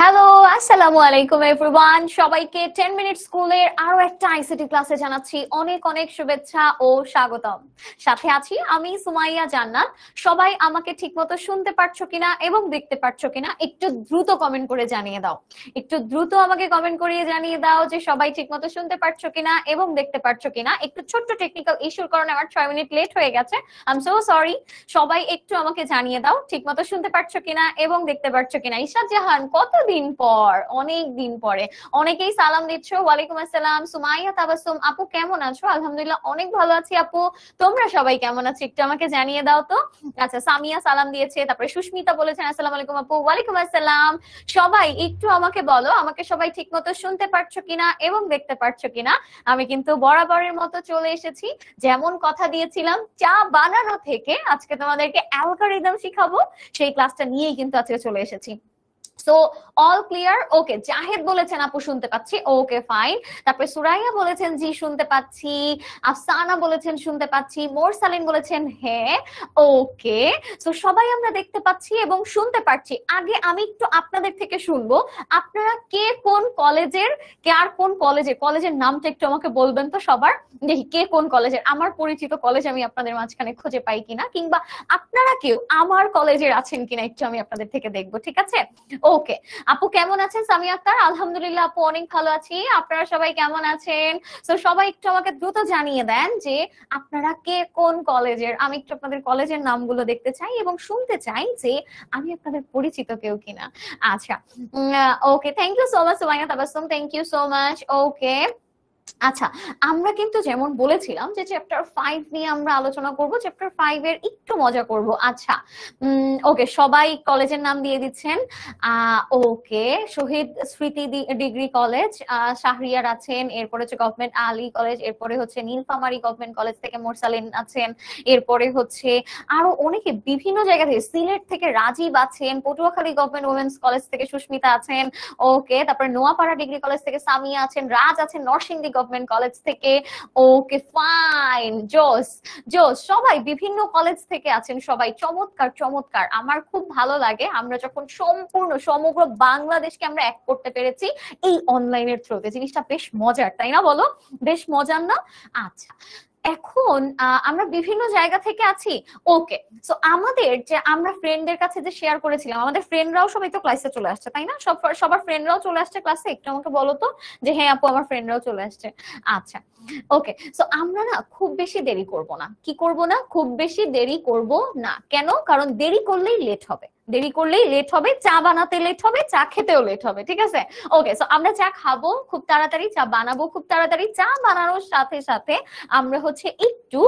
Hello, আসসালামু আলাইকুম everyone. সবাইকে 10 মিনিট স্কুলের আরো একটা আইসিটি ক্লাসে জানাচ্ছি অনেক অনেক শুভেচ্ছা ও স্বাগতম। সাথে আছি আমি সুমাইয়া জান্নাত। সবাই আমাকে ঠিকমতো শুনতে পারছো কিনা এবং দেখতে পারছো কিনা একটু দ্রুত কমেন্ট করে জানিয়ে দাও। একটু দ্রুত আমাকে কমেন্ট করিয়ে জানিয়ে দাও যে সবাই ঠিকমতো শুনতে পারছো কিনা এবং দেখতে পারছো কিনা। একটু ছোট্ট টেকনিক্যাল ইস্যুর কারণে আমার 6 মিনিট লেট হয়ে গেছে। I am so sorry. সবাই একটু আমাকে জানিয়ে দাও ঠিকমতো শুনতে পারছো কিনা এবং দেখতে পারছো কিনা। ইশাদ জাহান, কতদিন পর, অনেক দিন পরে। অনেকেই সালাম দিচ্ছ। ওয়ালাইকুম আসসালাম। সুমাইয়া তাবাসসুম আপু কেমন আছো? আলহামদুলিল্লাহ অনেক ভালো আছি আপু। তোমরা সবাই কেমন আছো একটু আমাকে জানিয়ে দাও তো। আচ্ছা, সামিয়া সালাম দিয়েছে, তারপরে সুস্মিতা বলেছেন আসসালামু আলাইকুম আপু। ওয়ালাইকুম আসসালাম। সবাই একটু আমাকে বলো, আমাকে সবাই ঠিকমতো শুনতে পারছো কিনা এবং দেখতে পারছো কিনা। আমি কিন্তু বরাবরের মতো চলে এসেছি। যেমন কথা দিয়েছিলাম চা বানানো থেকে আজকে তোমাদেরকে অ্যালগরিদম শিখাবো, সেই ক্লাসটা নিয়েই কিন্তু আজকে চলে এসেছি। So all clear? Okay, Zahed বলেছেন আপু শুনতে পাচ্ছি, ওকে ফাইন। তারপরে সুরাইয়া বলেছেন জি শুনতে পাচ্ছি। আফসানা বলেছেন শুনতে পাচ্ছি। মোরসালিন বলেছেন হ্যাঁ। ওকে, সো সবাই আমরা দেখতে পাচ্ছি এবং শুনতে পাচ্ছি। আগে আমি একটু আপনাদের থেকে শুনবো, আপনারা কে কোন কলেজের, কে আর কোন কলেজের, কলেজের নামটা একটু আমাকে বলবেন তো সবার। দেখি কে কোন কলেজের, আমার পরিচিত কলেজ আমি আপনাদের মাঝখানে খুঁজে পাই কিনা, কিংবা আপনারা কেউ আমার কলেজের আছেন কিনা একটু আমি আপনাদের থেকে দেখবো, ঠিক আছে? ওকে, আপু কেমন আছেন? সামিয়া আক্তার আলহামদুলিল্লাহ আপু অনেক ভালো আছি। আপনারা সবাই কেমন আছেন? তো সবাই একটু আমাকে দ্রুত জানিয়ে দেন যে আপনারা কে কোন কলেজের। আমি একটু আপনাদের কলেজের নামগুলো দেখতে চাই এবং শুনতে চাই যে আমি আপনাদের পরিচিত কেউ কিনা। আচ্ছা, okay, thank you so much Sumaiya Tabassum, thank you so much. Okay, আচ্ছা, আমরা কিন্তু যেমন বলেছিলাম যে চ্যাপ্টার 5 নিয়ে আমরা আলোচনা করব, চ্যাপ্টার 5 এর একটু মজা করব। আচ্ছা, ওকে, সবাই কলেজের নাম দিয়ে দিচ্ছেন। ওকে, শহীদ স্মৃতি ডিগ্রি কলেজ, শাহরিয়ার আছেন, এরপরে হচ্ছে গভর্নমেন্ট আলী কলেজ, এরপরে হচ্ছে নীলফামারী গভর্নমেন্ট কলেজ থেকে মোরসালিন আছেন, এরপরে হচ্ছে আরো অনেকে বিভিন্ন জায়গা থেকে, সিলেট থেকে রাজীব আছেন, পটুয়াখালী গভর্নমেন্ট ওমেন্স কলেজ থেকে সুস্মিতা আছেন। ওকে, তারপরে নোয়াপাড়া ডিগ্রি কলেজ থেকে সামিয়া আছেন, রাজ আছেন নরসিংদী গভর্নমেন্ট কলেজ থেকে। ওকে ফাইন, জোস জোস, সবাই বিভিন্ন কলেজ থেকে আছেন, সবাই চমৎকার চমৎকার। আমার খুব ভালো লাগে আমরা যখন সম্পূর্ণ সমগ্র বাংলাদেশকে আমরা এক করতে পেরেছি এই অনলাইনের থ্রুতে। জিনিসটা বেশ মজার, তাই না বলো? বেশ মজার না? আচ্ছা, এখন আমরা বিভিন্ন জায়গা থেকে আছি। ওকে, সো আমাদের যে আমরা ফ্রেন্ডদের কাছে যে শেয়ার করেছিলাম, আমাদের ফ্রেন্ডরাও সবাই তো ক্লাসে চলে আসছে, তাই না? সবার ফ্রেন্ডরাও চলে আসছে ক্লাসে। একটু আমাকে বলো তো যে হ্যাঁ আপু আমার ফ্রেন্ডরাও চলে আসছে। আচ্ছা, ওকে, সো আমরা না খুব বেশি দেরি করব না। কি করব না? খুব বেশি দেরি করব না। কেন? কারণ দেরি করলেই লেট হবে। দেরি করলেই লেট হবে, চা বানাতে লেট হবে, চা খেতেও লেট হবে, ঠিক আছে? ওকে, সো আমরা চা খাবো খুব তাড়াতাড়ি, চা বানাবো খুব তাড়াতাড়ি। চা বানানোর সাথে সাথে আমরা হচ্ছে একটু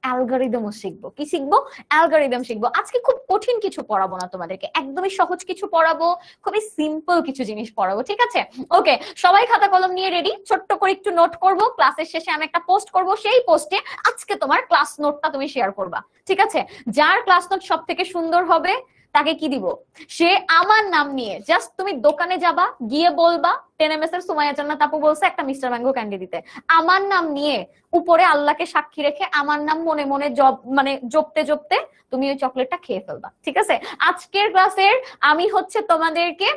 অ্যালগরিদমও শিখবো। কি শিখবো? অ্যালগরিদম শিখবো। আজকে খুব কঠিন কিছু পড়াবো না তোমাদেরকে, একদমই সহজ কিছু পড়াবো, খুবই সিম্পল কিছু জিনিস পড়াবো, ঠিক আছে? ওকে, সবাই খাতা কলম নিয়ে রেডি? ছোট্ট করে একটু নোট করবো, ক্লাসের শেষে আমি একটা পোস্ট করব, সেই পোস্টে আজকে তোমার ক্লাস নোটটা তুমি শেয়ার করবা, ঠিক আছে? যার ক্লাস নোট সব থেকে সুন্দর হবে তাকে কি দিব? সে আমার নাম নিয়ে জাস্ট তুমি দোকানে যাবা, গিয়ে বলবা 10 MS এর সুমাইয়া জান্নাত আপু বলছে একটা মিস্টার ম্যাঙ্গো ক্যান্ডি দিতে। আমার নাম নিয়ে উপরে আল্লাহকে সাক্ষী রেখে আমার নাম মনে মনে জপতে জপতে তুমি ওই চকলেটটা খেয়ে ফেলবা, ঠিক আছে? আজকের ক্লাসের আমি হচ্ছে তোমাদেরকে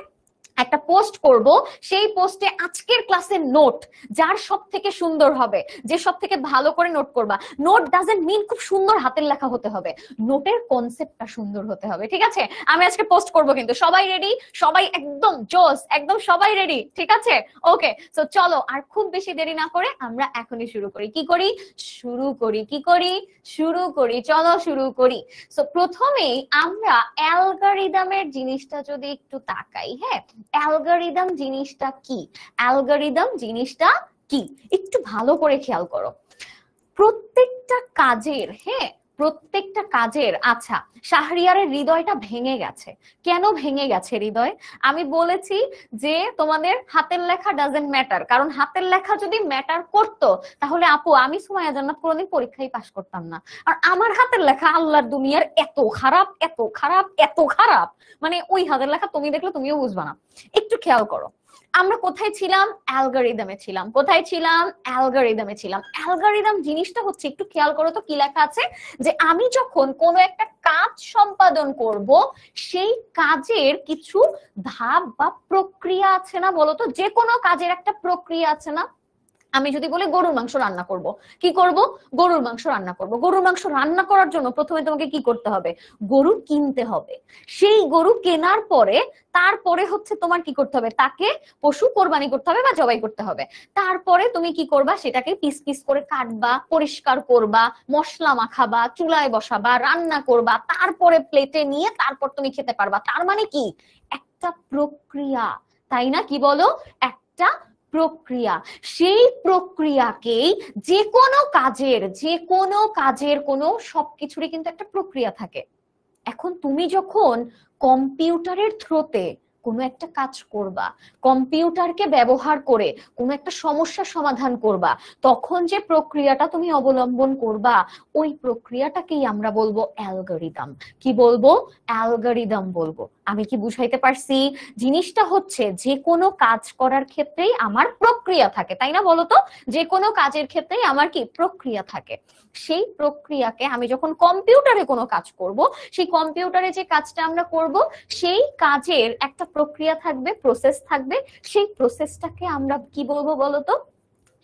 একটা পোস্ট করব, সেই পোস্টে আজকের ক্লাসের নোট যার সব থেকে সুন্দর হবে, যে সব থেকে ভালো করে নোট করবা। নোট ডাজন্ট মিন খুব সুন্দর হাতের লেখা হতে হবে, নোটের কনসেপ্টটা সুন্দর হতে হবে, ঠিক আছে? আমি আজকে পোস্ট করব, কিন্তু সবাই রেডি? সবাই একদম জোস, একদম সবাই রেডি, ঠিক আছে? ওকে, সো চলো আর খুব বেশি দেরি না করে আমরা এখনই শুরু করি। কি করি? শুরু করি। কি করি? শুরু করি, চলো শুরু করি। সো প্রথমেই আমরা অ্যালগরিদমের জিনিসটা যদি একটু তাকাই, হ্যাঁ, অ্যালগরিদম জিনিসটা কি? অ্যালগরিদম জিনিসটা কি একটু ভালো করে খেয়াল করো। প্রত্যেকটা কাজের, হ্যাঁ, প্রত্যেকটা কাজের। আচ্ছা, শাহরিয়ারের হৃদয়টা ভেঙে গেছে। কেন ভেঙে গেছে হৃদয়? আমি বলেছি যে তোমাদের হাতের লেখা ডাজন্ট ম্যাটার, কারণ হাতের লেখা যদি ম্যাটার করতো তাহলে আপু আমি সুমাইয়া জান্নাত কোনোদিন পরীক্ষায় পাশ করতাম না। আর আমার হাতের লেখা আল্লাহর দুনিয়ার এত খারাপ, এত খারাপ, এত খারাপ, মানে ওই হাতের লেখা তুমি দেখলে তুমিও বুঝবা না। একটু খেয়াল করো, আমরা কোথায় ছিলাম? অ্যালগরিদমে ছিলাম। কোথায় ছিলাম? অ্যালগরিদমে ছিলাম। অ্যালগরিদম জিনিসটা হচ্ছে, একটু খেয়াল করো তো কি লেখা আছে, যে আমি যখন কোনো একটা কাজ সম্পাদন করব, সেই কাজের কিছু ধাপ বা প্রক্রিয়া আছে না বলতো? যে কোনো কাজের একটা প্রক্রিয়া আছে না? আমি যদি বলি গরুর মাংস রান্না করব, কি করব? গরুর মাংস রান্না করব। গরুর মাংস রান্না করার জন্য প্রথমে তোমাকে কি করতে হবে? গরু কিনতে হবে। সেই গরু কেনার পরে তারপরে হচ্ছে তোমার কি করতে হবে? তাকে পশু কোরবানি করতে হবে বা জবাই করতে হবে। তারপরে তুমি কি করবা? সেটাকে পিস পিস করে কাটবা, পরিষ্কার করবা, মশলা মাখাবা, চুলায় বসাবা, রান্না করবা, তারপরে প্লেটে নিয়ে তারপর তুমি খেতে পারবা। তার মানে কি? একটা প্রক্রিয়া, তাই না? কি বলো? একটা প্রক্রিয়া। সেই প্রক্রিয়াকেই যে কোনো কাজের কোনো সবকিছুরই কিন্তু একটা প্রক্রিয়া থাকে। এখন তুমি যখন কম্পিউটারের থ্রুতে কোনো একটা কাজ করবা, কম্পিউটারকে ব্যবহার করে কোনো একটা সমস্যা সমাধান করবা, তখন যে প্রক্রিয়াটা তুমি অবলম্বন করবা, ওই প্রক্রিয়াটাকেই আমরা বলবো অ্যালগরিদম। কি বলবো? অ্যালগরিদম বলবো। আমি কি বুঝাইতে পারছি? জিনিসটা হচ্ছে যে কোনো কাজ করার ক্ষেত্রেই আমার প্রক্রিয়া থাকে, তাই না? বলতো, যে কোনো কাজের ক্ষেত্রেই আমার কি প্রক্রিয়া থাকে। সেই প্রক্রিয়াকে আমি যখন কম্পিউটারে কোনো কাজ করব, সেই কম্পিউটারে যে কাজটা আমরা করব, সেই কাজের একটা প্রক্রিয়া থাকবে, প্রসেস থাকবে। সেই প্রসেসটাকে আমরা কি বলবো বলতো?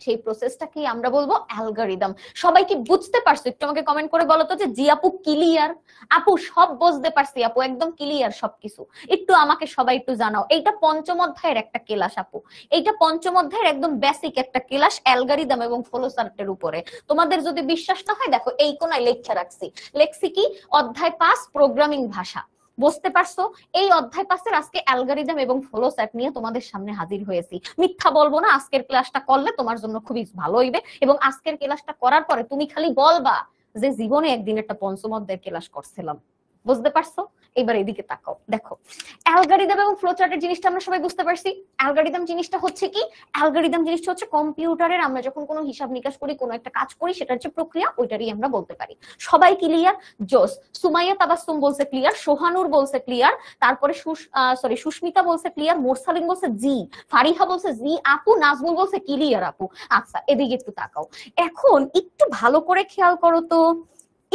সেই প্রসেসটাকেই আমরা বলবো অ্যালগরিদম। সবাই কি বুঝতে পারছো? একটু আমাকে কমেন্ট করে বলো তো যে জি আপু ক্লিয়ার। আপু সব বুঝতে পারছি আপু, একদম ক্লিয়ার সবকিছু। একটু আমাকে সবাই একটু জানাও, এইটা পঞ্চম অধ্যায়ের একটা ক্লাস আপু, এইটা পঞ্চম অধ্যায়ের একদম বেসিক একটা ক্লাস অ্যালগরিদম এবং ফ্লো চার্টের উপরে। তোমাদের যদি বিশ্বাস না হয় দেখো, এই কোনায় লেখা রাখছি, লেখছি কি? অধ্যায় 5 প্রোগ্রামিং ভাষা। বুঝতে পারছো? এই অধ্যায় 5-এর আজকে অ্যালগরিদম এবং ফ্লো চার্ট নিয়ে তোমাদের সামনে হাজির হয়েছি। মিথ্যা বলবো না, আজকের ক্লাসটা করলে তোমার জন্য খুবই ভালো হইবে, এবং আজকের ক্লাসটা করার পরে তুমি খালি বলবা যে জীবনে একদিন একটা পঞ্চম অধ্যায়ের ক্লাস করছিলাম। বুঝতে পারছো? এবার এদিকে তাকাও, দেখো অ্যালগরিদম এবং ফ্লো চার্টের জিনিসটা আমরা সবাই বুঝতে পারছি। অ্যালগরিদম জিনিসটা হচ্ছে কি? অ্যালগরিদম জিনিসটা হচ্ছে কম্পিউটারের আমরা যখন কোনো হিসাব নিকাশ করি, কোনো একটা কাজ করি, সেটার যে প্রক্রিয়া, ওইটারই আমরা বলতে পারি। সবাই ক্লিয়ার? জোস। সুমাইয়া তাবাসসুম বলছে ক্লিয়ার, সোহানুর বলছে ক্লিয়ার, তারপরে সুস্মিতা বলছে ক্লিয়ার, মোরসালিন বলছে জি, ফারিহা বলছে জি আপু, নাজমুল বলছে ক্লিয়ার আপু। আচ্ছা, এদিকে একটু তাকাও। এখন একটু ভালো করে খেয়াল করো তো,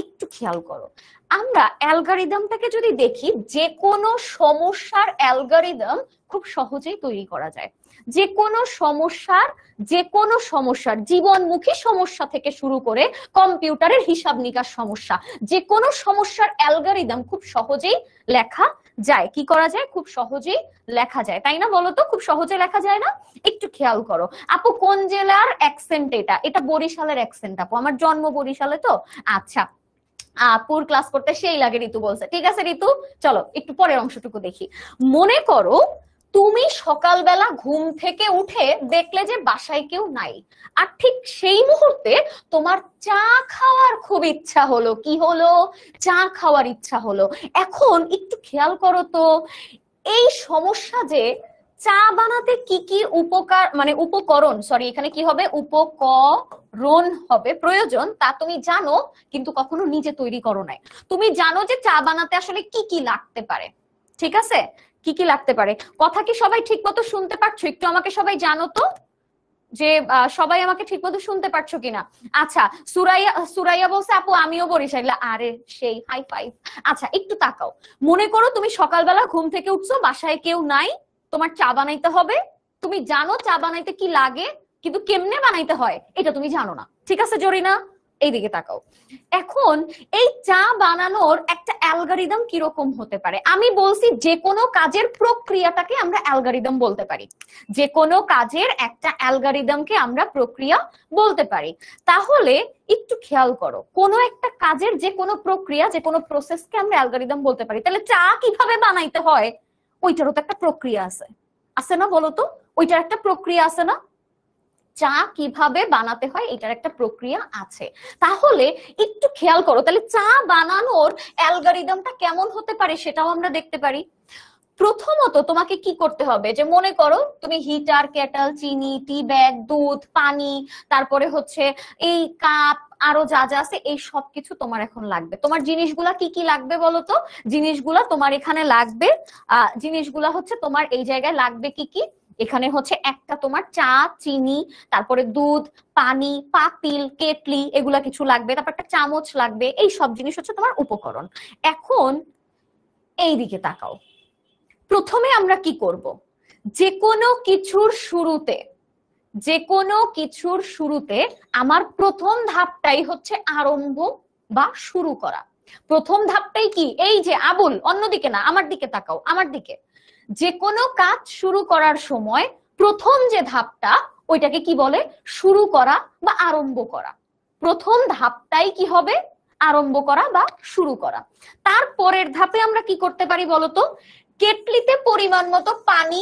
একটু খেয়াল করো। আমরা অ্যালগরিদমটাকে যদি দেখি, যে কোনো সমস্যার অ্যালগরিদম খুব সহজেই তৈরি করা যায়। যে কোনো সমস্যার জীবনমুখী সমস্যা থেকে শুরু করে কম্পিউটারের হিসাব নিকাশ সমস্যা, যে কোনো সমস্যার অ্যালগরিদম খুব সহজেই লেখা যায়। কি করা যায়? খুব সহজেই লেখা যায়, তাই না? বলো তো, খুব সহজে লেখা যায় না? একটু খেয়াল করো। আপু কোন জেলার অ্যাকসেন্ট এটা? এটা বরিশালের অ্যাকসেন্ট আপু, আমার জন্ম বরিশালে তো। আচ্ছা, আপুর ক্লাস করতে সেই লাগে, ঋতু বলছে। ঠিক আছে ঋতু, চলো একটু পরের অংশটুকু দেখি। মনে করো তুমি সকালবেলা ঘুম থেকে উঠে দেখলে যে বাসায় কেউ নাই, আর ঠিক সেই মুহূর্তে তোমার চা খাওয়ার খুব ইচ্ছা হলো। কি হলো? চা খাওয়ার ইচ্ছা হলো। এখন একটু খেয়াল করো তো, এই সমস্যা যে চা বানাতে কি কি উপকরণ, সরি এখানে কি হবে? উপকরণ হবে প্রয়োজন, তা তুমি জানো, কিন্তু কখনো নিজে তৈরি করো নাই। তুমি জানো যে চা বানাতে আসলে কি কি লাগতে পারে, ঠিক আছে? কি কি লাগতে পারে? কথা কি সবাই ঠিক মতো শুনতে পারছো? একটু আমাকে সবাই জানো তো যে সবাই আমাকে ঠিক মতো শুনতে পারছো কিনা। আচ্ছা, সুরাইয়া বলছে আপু আমিও বরিশাল। আরে সেই, হাই ফাইভ। আচ্ছা, একটু তাকাও। মনে করো তুমি সকালবেলা ঘুম থেকে উঠছো, বাসায় কেউ নাই, তোমার চা বানাইতে হবে। তুমি জানো চা বানাইতে কি লাগে, কিন্তু কেমনে বানাইতে হয় এটা তুমি জানো না। ঠিক আছে জরিনা, এইদিকে তাকাও। এখন এই চা বানানোর একটা অ্যালগরিদম কিরকম হতে পারে? আমি বলছি যে কোনো কাজের প্রক্রিয়াটাকে আমরা অ্যালগরিদম বলতে পারি। যে কোনো কাজের একটা অ্যালগরিদমকে আমরা প্রক্রিয়া বলতে পারি। তাহলে একটু খেয়াল করো, কোনো একটা কাজের যে কোনো প্রক্রিয়া, যে কোনো প্রসেসকে আমরা অ্যালগরিদম বলতে পারি। তাহলে চা কিভাবে বানাইতে হয়, ওইটারও তো একটা প্রক্রিয়া আছে, আছে না? বলো তো, ওইটার একটা প্রক্রিয়া আছে না? চা কিভাবে বানাতে হয় এটার একটা প্রক্রিয়া আছে। তাহলে একটু খেয়াল করো, তাহলে চা বানানোর অ্যালগরিদমটা কেমন হতে পারে সেটাও আমরা দেখতে পারি। প্রথমত তোমাকে কি করতে হবে, যে মনে করো তুমি হিটার, কেটল, চিনি, টি ব্যাগ, দুধ, পানি, তারপরে হচ্ছে এই কাপ, আরো যা যা আছে, এই সবকিছু তোমার এখন লাগবে। তোমার জিনিসগুলা কি কি লাগবে বলো তো? জিনিসগুলা তোমার এখানে লাগবে, জিনিসগুলা হচ্ছে তোমার এই জায়গায় লাগবে কি কি? এখানে হচ্ছে একটা তোমার চা, চিনি, তারপরে দুধ, পানি, পাতিল, কেটলি এগুলা কিছু লাগবে, তারপর একটা চামচ লাগবে, এই সব জিনিস হচ্ছে তোমার উপকরণ। এখন এই দিকে তাকাও, প্রথমে আমরা কি করব, যে কোনো কিছুর শুরুতে, যে কোনো কিছুর শুরুতে আমার প্রথম ধাপটাই হচ্ছে আরম্ভ বা শুরু করা। প্রথম ধাপটাই কি, এই যে আবুল, অন্যদিকে না, আমার দিকে তাকাও, আমার দিকে। যে কোনো কাজ শুরু করার সময় প্রথম যে ধাপটা, ওইটাকে কি বলে, শুরু করা বা আরম্ভ করা। প্রথম ধাপটাই কি হবে, আরম্ভ করা বা শুরু করা। তারপরের ধাপে আমরা কি করতে পারি বলতো, কেটলিতে পরিমাণ মতো পানি,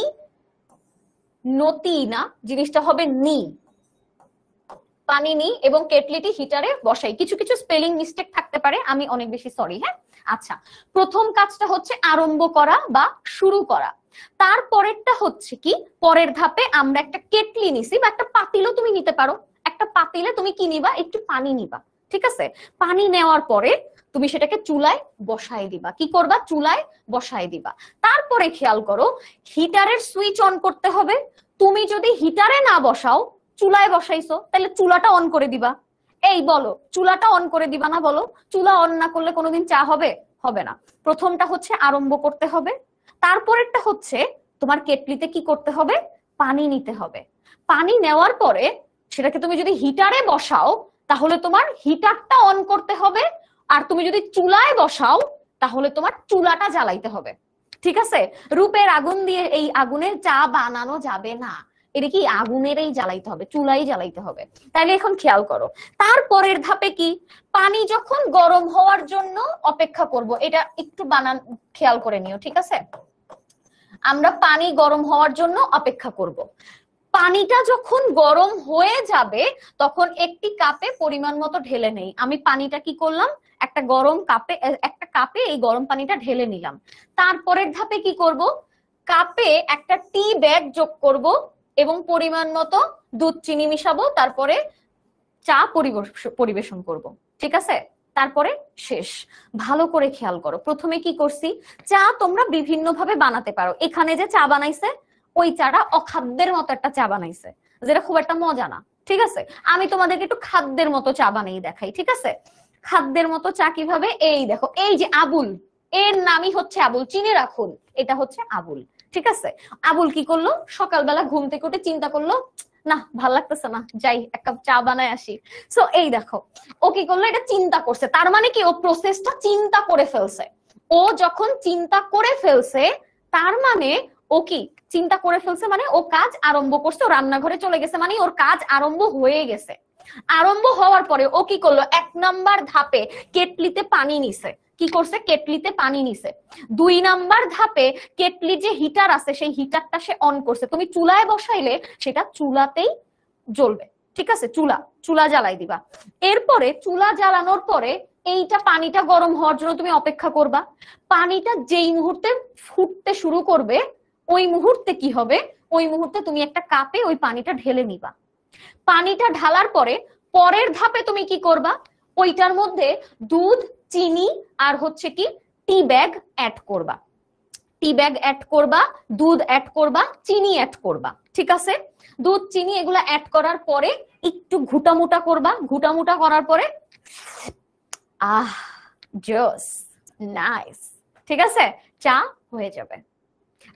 নতি না, জিনিসটা হবে নি, পানি নি এবং কেটলিটি হিটারে বসাই। কিছু কিছু স্পেলিং মিস্টেক থাকতে পারে, আমি অনেক বেশি সরি। হ্যাঁ, আচ্ছা, প্রথম কাজটা হচ্ছে আরম্ভ করা বা শুরু করা। তারপরেরটা হচ্ছে কি, পরের ধাপে আমরা একটা কেটলি নিছি বা একটা পাতিলও তুমি নিতে পারো। একটা পাতিলে তুমি কি নিবা, একটু পানি নিবা, ঠিক আছে? পানি নেওয়ার পরে তুমি সেটাকে চুলায় বসায় দিবা। কি করবা, চুলায় বসায় দিবা। তারপরে খেয়াল করো, হিটারের সুইচ অন করতে হবে। তুমি যদি হিটারে না বসাও, চুলায় বসাইছো, তাহলে চুলাটা অন করে দিবা। এই বলো, চুলাটা অন করে দিবা না? বলো, চুলা অন না করলে কোনোদিন চা হবে? হবে না। প্রথমটা হচ্ছে আরম্ভ করতে হবে, তারপরেরটা হচ্ছে তোমার কেটলিতে কি করতে হবে, পানি নিতে হবে। পানি নেওয়ার পরে সেটাকে তুমি যদি হিটারে বসাও, তাহলে তোমার হিটারটা অন করতে হবে। আর তুমি যদি চুলায় বসাও, তাহলে তোমার চুলাটা জ্বালাইতে হবে। ঠিক আছে? রূপের আগুন দিয়ে এই আগুনের চা বানানো যাবে না, এটা কি আগুনেরই জ্বালাইতে হবে, চুলাই জ্বালাইতে হবে। তাহলে এখন খেয়াল করো, তারপরের ধাপে কি, পানি যখন গরম হওয়ার জন্য অপেক্ষা করব, এটা একটু বানান খেয়াল করে নিও, ঠিক আছে? আমরা পানি গরম হওয়ার জন্য অপেক্ষা করব। পানিটা যখন গরম হয়ে যাবে, তখন একটি কাপে পরিমাণ মতো ঢেলে নেই। আমি পানিটা কি করলাম, একটা গরম কাপে, একটা কাপে এই গরম পানিটা ঢেলে নিলাম। তারপরের ধাপে কি করব, কাপে একটা টি ব্যাগ যোগ করব এবং পরিমাণ মতো দুধ চিনি মিশাবো, তারপরে চা পরিবেশন করব। ঠিক আছে? তারপরে শেষ। ভালো করে খেয়াল করো, প্রথমে কি করছি, চা তোমরা বিভিন্ন ভাবে বানাতে পারো। এখানে যে চা বানাইছে, ওই চাটা অখাদ্যের মতো একটা চা বানাইছে, যেটা খুব একটা মজা না। ঠিক আছে? আমি তোমাদেরকে একটু খাদ্যের মতো চা বানিয়ে দেখাই। ঠিক আছে? খাদ্যের মতো চা কিভাবে, এই দেখো, এই যে আবুল, এর নামই হচ্ছে আবুল, চিনে রাখুন, এটা হচ্ছে আবুল। ঠিক আছে? আবুল কি করলো, সকালবেলা ঘুম থেকে উঠে চিন্তা করলো, না ভাল লাগতেছে না, যাই এক কাপ চা বানায় আসি। সো এই দেখো, ও কি করলো, এটা চিন্তা করছে। তার মানে কি, ও প্রসেসটা চিন্তা করে ফেলছে। ও যখন চিন্তা করে ফেলছে, তার মানে ও কি চিন্তা করে ফেলছে, মানে ও কাজ আরম্ভ করছে, ও রান্নাঘরে চলে গেছে, মানে ওর কাজ আরম্ভ হয়ে গেছে। আরম্ভ হওয়ার পরে ও কি করলো, 1 নাম্বার ধাপে কেটলিতে পানি নিছে। কি করছে, কেটলিতে পানি নিছে। 2 নাম্বার ধাপে কেটলি যে হিটার আছে, সেই হিটারটা সে অন করছে। তুমি চুলায় বসাইলে সেটা চুলাতেই জ্বলবে। ঠিক আছে? চুলা জ্বালাই দিবা। এরপরে চুলা জ্বালানোর পরে এইটা পানিটা গরম হওয়ার জন্য তুমি অপেক্ষা করবা। পানিটা যেই মুহূর্তে ফুটতে শুরু করবে, ওই মুহূর্তে কি হবে, ওই মুহূর্তে তুমি একটা কাপে ওই পানিটা ঢেলে নিবা। পানিটা ঢালার পরে পরের ধাপে তুমি কি করবা, ওইটার মধ্যে দুধ, চিনি আর হচ্ছে কি টি ব্যাগ অ্যাড করবা। টি ব্যাগ অ্যাড করবা, দুধ অ্যাড করবা, চিনি অ্যাড করবা। ঠিক আছে? দুধ, চিনি এগুলা অ্যাড করার পরে একটু ঘুটামুটা করবা। ঘুটামুটা করার পরে আহ, জোস, নাইস। ঠিক আছে? চা হয়ে যাবে।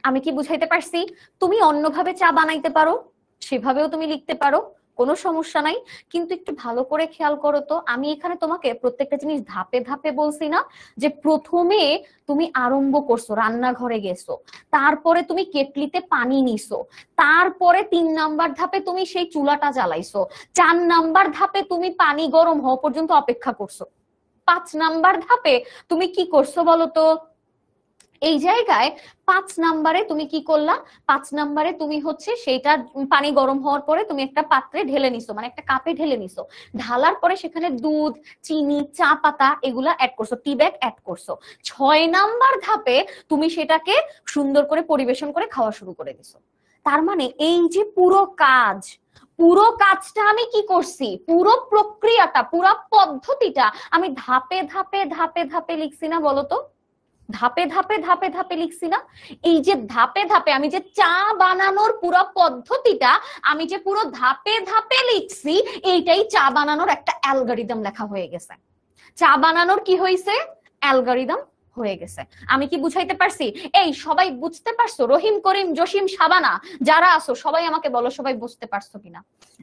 আমি কি বুঝাইতে পারছি? তুমি অন্যভাবে চা বানাইতে পারো, সেভাবেও তুমি লিখতে পারো, কোনো সমস্যা নাই। কিন্তু একটু ভালো করে খেয়াল করো তো, আমি এখানে তোমাকে প্রত্যেকটা জিনিস ধাপে ধাপে বলছি না, যে প্রথমে তুমি আরম্ভ করছো, রান্নাঘরে গেছো, তারপরে তুমি কেটলিতে পানি নিছো, তারপরে 3 নাম্বার ধাপে তুমি সেই চুলাটা জ্বালাইছো, 4 নাম্বার ধাপে তুমি পানি গরম হওয়া পর্যন্ত অপেক্ষা করছো, 5 নাম্বার ধাপে তুমি কি করছো বলো তো, এই জায়গায় 5 নাম্বারে তুমি কি করলা, 5 নাম্বারে তুমি হচ্ছে সেইটা পানি গরম হওয়ার পরে তুমি একটা পাত্রে ঢেলে নিছো, মানে একটা কাপে ঢেলে নিছো। ঢালার পরে সেখানে দুধ, চিনি, চা পাতা এগুলা অ্যাড করছো, টি ব্যাগ অ্যাড করছো। 6 নাম্বার ধাপে তুমি সেটাকে সুন্দর করে পরিবেশন করে খাওয়া শুরু করে দিছো। তার মানে এই যে পুরো কাজটা আমি কি করছি, পুরো প্রক্রিয়াটা, পুরো পদ্ধতিটা আমি ধাপে ধাপে ধাপে ধাপে লিখছি না বলতো? ধাপে ধাপে ধাপে ধাপে লিখছি না? এই যে ধাপে ধাপে আমি যে চা বানানোর পুরো পদ্ধতিটা আমি যে পুরো ধাপে ধাপে লিখছি, এইটাই চা বানানোর একটা অ্যালগরিদম লেখা হয়ে গেছে। চা বানানোর কি হয়েছে? অ্যালগরিদম হয়ে গেছে। আমি কি বুঝাইতে পারছি? এই সবাই বুঝতে পারছো? রহিম, করিম, জসিম, শাবানা যারা আছো সবাই আমাকে বলো, সবাই বুঝতে পারছো কিনা,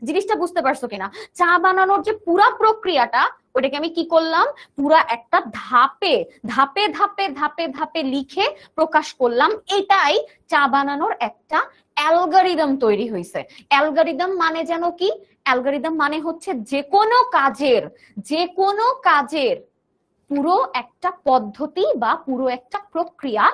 জিনিসটা বুঝতে পারছো কিনা? চা বানানোর যে পুরা প্রক্রিয়াটা, ওটাকে আমি কি করলাম, পুরা একটা ধাপে ধাপে ধাপে ধাপে ধাপে লিখে প্রকাশ করলাম। এটাই চা বানানোর একটা অ্যালগরিদম তৈরি হয়েছে। অ্যালগরিদম মানে যেন কি? অ্যালগরিদম মানে হচ্ছে যে কোনো কাজের পুরো একটা পদ্ধতি বা পুরো একটা প্রক্রিয়া,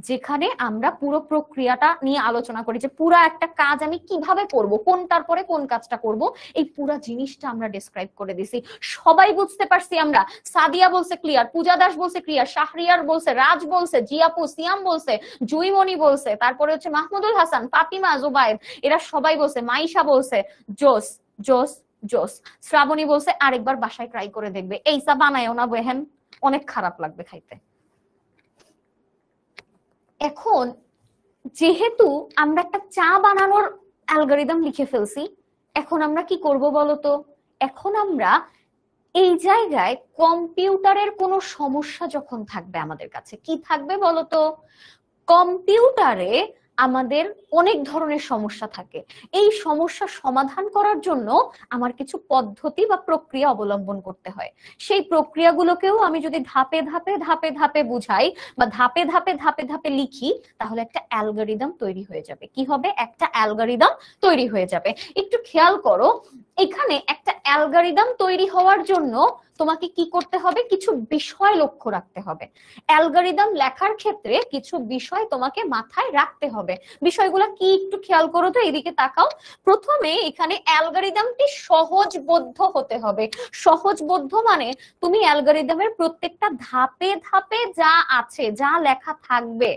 যেখানে আমরা পুরো প্রক্রিয়াটা নিয়ে আলোচনা করি যে পুরো একটা কাজ আমি কিভাবে করব, কোনটার পরে কোন কাজটা করব, এই পুরো জিনিসটা আমরা ডেসক্রাইব করে দিছি। সবাই বুঝতে পারছি আমরা? সাদিয়া বলছে ক্লিয়ার, পূজা দাস বলছে ক্লিয়ার, শাহরিয়ার বলছে, রাজ বলছে, জিয়াপু, সিয়াম বলছে, জুইমণি বলছে, তারপরে হচ্ছে মাহমুদুল হাসান, ফাতিমা, জুবাইর, এরা সবাই বলছে, মাইশা বলছে জোস জোস জোস, শ্রাবণী বলছে আরেকবার বাসায় ট্রাই করে দেখবে, এই চা বানায়ও না বেহেন, অনেক খারাপ লাগবে খাইতে। এখন যেহেতু আমরা একটা চা বানানোর অ্যালগরিদম লিখে ফেলছি, এখন আমরা কি করব বলতো? এখন আমরা এই জায়গায় কম্পিউটারের কোনো সমস্যা যখন থাকবে আমাদের কাছে, কি থাকবে বলতো? কম্পিউটারে আমাদের অনেক ধরনের সমস্যা থাকে। এই সমস্যা সমাধান করার জন্য আমার কিছু পদ্ধতি বা প্রক্রিয়া অবলম্বন করতে হয়। সেই প্রক্রিয়াগুলোকেও আমি যদি ধাপে ধাপে ধাপে ধাপে বুঝাই বা ধাপে ধাপে ধাপে ধাপে লিখি, তাহলে একটা অ্যালগরিদম তৈরি হয়ে যাবে। কি হবে? একটা অ্যালগরিদম তৈরি হয়ে যাবে। একটু খেয়াল করো, এখানে একটা অ্যালগরিদম তৈরি হওয়ার জন্য তোমাকে কি করতে হবে? কিছু বিষয় লক্ষ্য রাখতে হবে। অ্যালগরিদম লেখার ক্ষেত্রে কিছু বিষয় তোমাকে মাথায় রাখতে হবে। বিষয়গুলো কি একটু খেয়াল করো তো, এদিকে তাকাও। প্রথমে এখানে অ্যালগরিদমটি সহজবোধ্য হতে হবে। সহজবোধ্য মানে তুমি অ্যালগরিদমের প্রত্যেকটা ধাপে ধাপে যা আছে, যা লেখা থাকবে,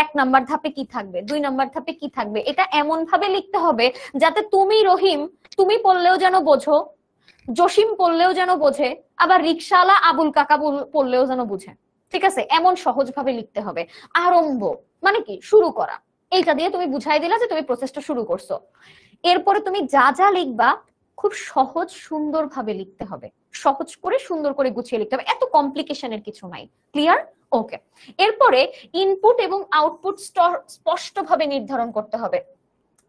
1 নাম্বার ধাপে কি থাকবে, 2 নাম্বার ধাপে কি থাকবে, এটা এমন ভাবে লিখতে হবে যাতে তুমি রহিম, তুমি পড়লেও যেন বোঝো, জসিম পড়লেও যেন বোঝে, আবার রিকশালা আবুল কাকা পড়লেও যেন বুঝে। ঠিক আছে? এমন সহজ ভাবে লিখতে হবে। আরম্ভ মানে কি? শুরু করা। এইটা দিয়ে তুমি বুঝাই দিলা যে তুমি প্রসেসটা শুরু করছো। এরপরে তুমি যা যা লিখবা খুব সহজ সুন্দর ভাবে লিখতে হবে, সহজ করে সুন্দর করে গুছিয়ে লিখতে হবে, এত কমপ্লিকেশনের কিছু নাই। ক্লিয়ার? ওকে। এরপরে ইনপুট এবং আউটপুট স্পষ্টভাবে নির্ধারণ করতে হবে।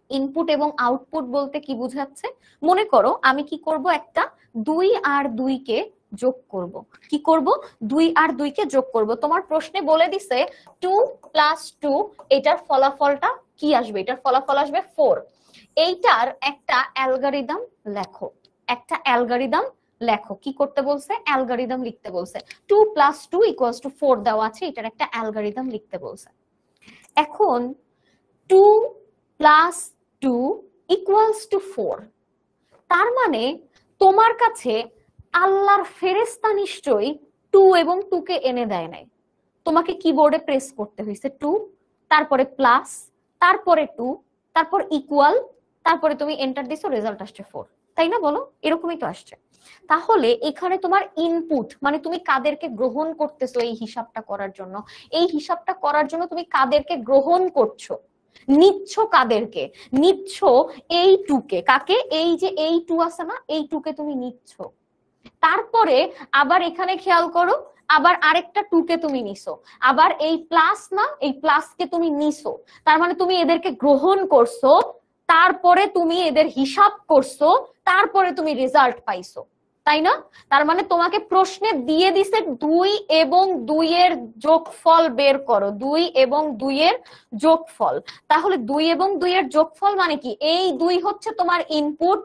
ইনপুট এবং আউটপুট বলতে কি বোঝাচ্ছে? মনে করো আমি কি করব, একটা 2 আর 2 কে যোগ করব। কি করব? 2 আর 2 কে যোগ করব। তোমার প্রশ্নে বলে দিছে 2 + 2, এটার ফলাফলটা কি আসবে? এটার ফলাফল আসবে 4। এইটার একটা অ্যালগরিদম লেখো। একটা অ্যালগরিদম লেখো। কি করতে বলছে? অ্যালগরিদম লিখতে বলছে। 2 + 2 = 4 দেওয়া আছে, এটার একটা অ্যালগরিদম লিখতে বলছে। এখন 2 + 2 = 4, তার মানে তোমার কাছে আল্লাহর ফেরেশতা নিশ্চয়ই 2 এবং 2 কে এনে দেয় নাই। তোমাকে কিবোর্ডে প্রেস করতে হয়েছে 2, তারপরে প্লাস, তারপরে 2, তারপর ইকুয়াল, তারপরে তুমি এন্টার দিছো, রেজাল্ট আসছে 4। তাই না? বলো, এরকমই তো আসছে। তাহলে এখানে তোমার ইনপুট মানে তুমি কাদেরকে গ্রহণ করতেছো এই হিসাবটা করার জন্য, এই হিসাবটা করার জন্য তুমি কাদেরকে গ্রহণ করছো, নিচ্ছ কাদেরকে? নিচ্ছ এই 2 কে। কাকে? এই যে এই 2 আছে না, এই 2 কে তুমি নিচ্ছ। তারপরে আবার এখানে খেয়াল করো, আবার আরেকটা 2 কে তুমি নিছো, আবার এই প্লাস না, এই প্লাস কে তুমি নিছো। তার মানে তুমি এদেরকে গ্রহণ করছো, তারপরে তুমি এদের হিসাব করছো, তারপরে তুমি রেজাল্ট পাইছো। তাই না? তার মানে তোমাকে প্রশ্নে দিয়ে দিছে 2 এবং 2 এর যোগফল বের করো, 2 এবং 2 এর যোগফল। তাহলে 2 এবং 2 এর যোগফল মানে কি? এই 2 হচ্ছে তোমার ইনপুট,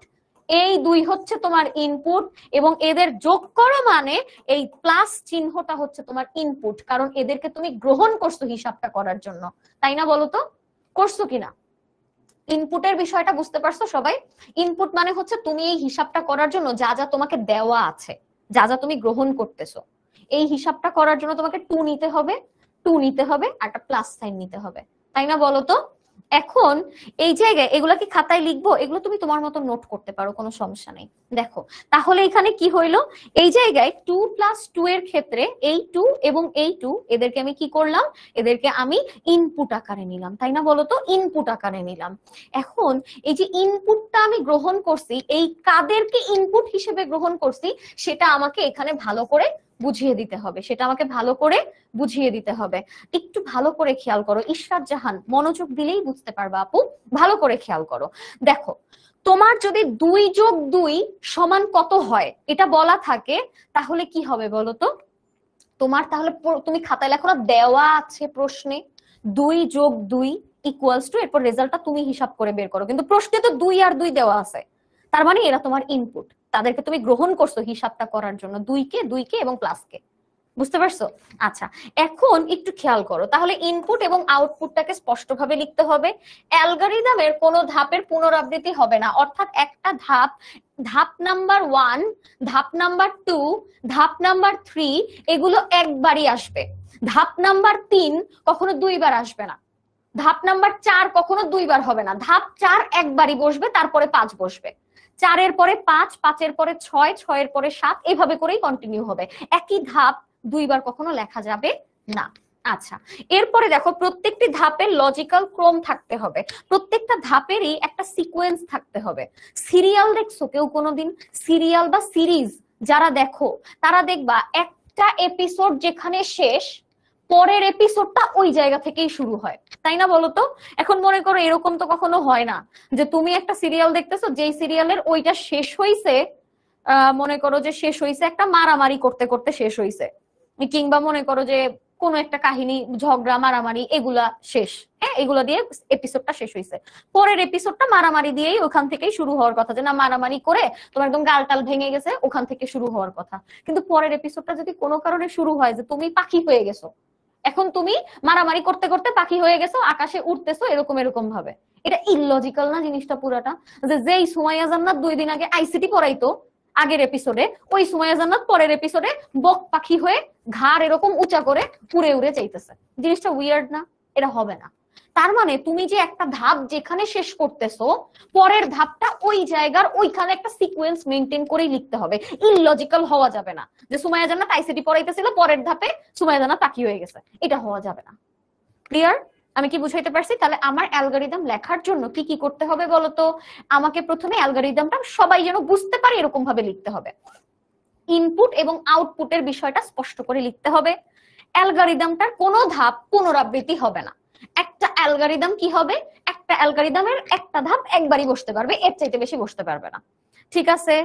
এই 2 হচ্ছে তোমার ইনপুট, এবং এদের যোগ করো মানে এই প্লাস চিহ্নটা হচ্ছে তোমার ইনপুট, কারণ এদেরকে তুমি গ্রহণ করছো হিসাবটা করার জন্য। তাই না? বলো তো, করছো কিনা? ইনপুটের বিষয়টা বুঝতে পারছো সবাই? ইনপুট মানে হচ্ছে তুমি এই হিসাবটা করার জন্য যা যা তোমাকে দেওয়া আছে, যা যা তুমি গ্রহণ করতেছো, এই হিসাবটা করার জন্য তোমাকে 2 নিতে হবে, 2 নিতে হবে, আর একটা প্লাস সাইন নিতে হবে। তাই না? বলো তো। এখন এই জায়গায় এগুলা কি খাতায় লিখবো? এগুলো তুমি তোমার মতো নোট করতে পারো, কোনো সমস্যা নেই। দেখো তাহলে এখানে কি হইলো, এই জায়গায় 2+2 এর ক্ষেত্রে এই 2 এবং এই 2 এদেরকে আমি কি করলাম, এদেরকে আমি ইনপুট আকারে নিলাম, তাই না বলো তো? ইনপুট আকারে নিলাম। এখন এই যে ইনপুটটা আমি গ্রহণ করছি, এই কাদেরকে ইনপুট হিসেবে গ্রহণ করছি সেটা আমাকে এখানে ভালো করে বুঝিয়ে দিতে হবে, সেটা আমাকে ভালো করে বুঝিয়ে দিতে হবে। একটু ভালো করে খেয়াল করো, ইশরাত জাহান, মনোযোগ দিলেই বুঝতে পারবা আপু, ভালো করে খেয়াল করো। দেখো তোমার যদি 2+2 সমান কত হয় এটা বলা থাকে, তাহলে কি হবে বলো তো? তোমার তাহলে তুমি খাতায় লেখো না, দেওয়া আছে প্রশ্নে 2+2 ইকুয়ালস টু, এরপর রেজাল্টটা তুমি হিসাব করে বের করো, কিন্তু প্রশ্নে তো 2 আর 2 দেওয়া আছে, তার মানে এরা তোমার ইনপুট, তাদেরকে তুমি গ্রহণ করছো হিসাবটা করার জন্য, 2কে এবং প্লাসকে। বুঝতে পারছো? আচ্ছা, এখন একটু খেয়াল করো, তাহলে ইনপুট এবং আউটপুটটাকে স্পষ্টভাবে লিখতে হবে। অ্যালগরিদমের কোনো ধাপের পুনরাবৃত্তি হবে না, অর্থাৎ একটা ধাপ, ধাপ নাম্বার 1, ধাপ নাম্বার 2, ধাপ নাম্বার 3 এগুলো একবারই আসবে। ধাপ নাম্বার 3 কখনো 2বার আসবে না। ধাপ নাম্বার 4 কখনো 2বার হবে না। ধাপ 4 একবারই বসবে, তারপরে 5 বসবে। 4-এর পরে 5, 5-এর পরে 6, 6-এর পরে 7, এভাবে করেই কন্টিনিউ হবে। একই ধাপ 2বার কখনো লেখা যাবে না। আচ্ছা, এরপরে দেখো প্রত্যেকটি ধাপের লজিক্যাল ক্রম থাকতে হবে, প্রত্যেকটা ধাপেরই একটা সিকোয়েন্স থাকতে হবে। সিরিয়াল দেখছো কেউ কোনোদিন? সিরিয়াল বা সিরিজ যারা দেখো তারা দেখবা একটা এপিসোড যেখানে শেষ, পরের এপিসোডটা ওই জায়গা থেকেই শুরু হয়, তাই না বলো তো? এখন মনে করো এরকম তো কখনো হয় না যে তুমি একটা সিরিয়াল দেখতেছো, যেই সিরিয়ালের ওইটা শেষ হইছে, মনে করো যে শেষ হইছে একটা মারামারি করতে করতে শেষ হইছে, কিংবা মনে করো যে কোনো একটা কাহিনী, ঝগড়া মারামারি এগুলা শেষ, হ্যাঁ এগুলা দিয়ে এপিসোডটা শেষ হইছে। পরের এপিসোডটা মারামারি দিয়েই ওখান থেকেই শুরু হওয়ার কথা, যে না মারামারি করে তোমার একদম গাল টাল ভেঙে গেছে, ওখান থেকে শুরু হওয়ার কথা। কিন্তু পরের এপিসোডটা যদি কোনো কারণে শুরু হয় যে তুমি পাখি হয়ে গেছো, এখন তুমি মারামারি করতে করতে পাখি হয়ে গেছো, আকাশে উঠতেছো এরকম এরকম ভাবে, এটা ইললজিক্যাল না জিনিসটা পুরাটা? যে যেই সুমাইয়া জান্নাত 2 দিন আগে আইসিটি পড়াইতো আগের এপিসোডে, ওই সুমাইয়া জান্নাত পরের এপিসোডে বক পাখি হয়ে ঘাড় এরকম উঁচা করে উড়ে উড়ে চাইতেছে। জিনিসটা উইয়ার্ড না? এটা হবে না। তার মানে তুমি যে একটা ধাপ যেখানে শেষ করতেছো, পরের ধাপটা ওই জায়গার ওইখানে একটা সিকোয়েন্স মেনটেন করেই লিখতে হবে, ইললজিক্যাল হওয়া যাবে না। যে সুমাইয়া জান্নাত আইসিটি পড়াইতেছিল, পরের ধাপে সুমাইয়া জান্নাত পাখি হয়ে গেছে, এটা হওয়া যাবে না। ক্লিয়ার? আমি কি বুঝাইতে পারছি? তাহলে আমার অ্যালগরিদম লেখার জন্য কি কি করতে হবে বলতো? আমাকে প্রথমে অ্যালগরিদমটা সবাই যেন বুঝতে পারে এরকম ভাবে লিখতে হবে। ইনপুট এবং আউটপুটের বিষয়টা স্পষ্ট করে লিখতে হবে। অ্যালগরিদমটার কোনো ধাপ পুনরাবৃত্তি হবে না। একটা অ্যালগরিদম কি হবে, একটা অ্যালগরিদমের একটা ধাপ একবারই বসতে পারবে, এর চাইতে বেশি বসতে পারবে না। ঠিক আছে?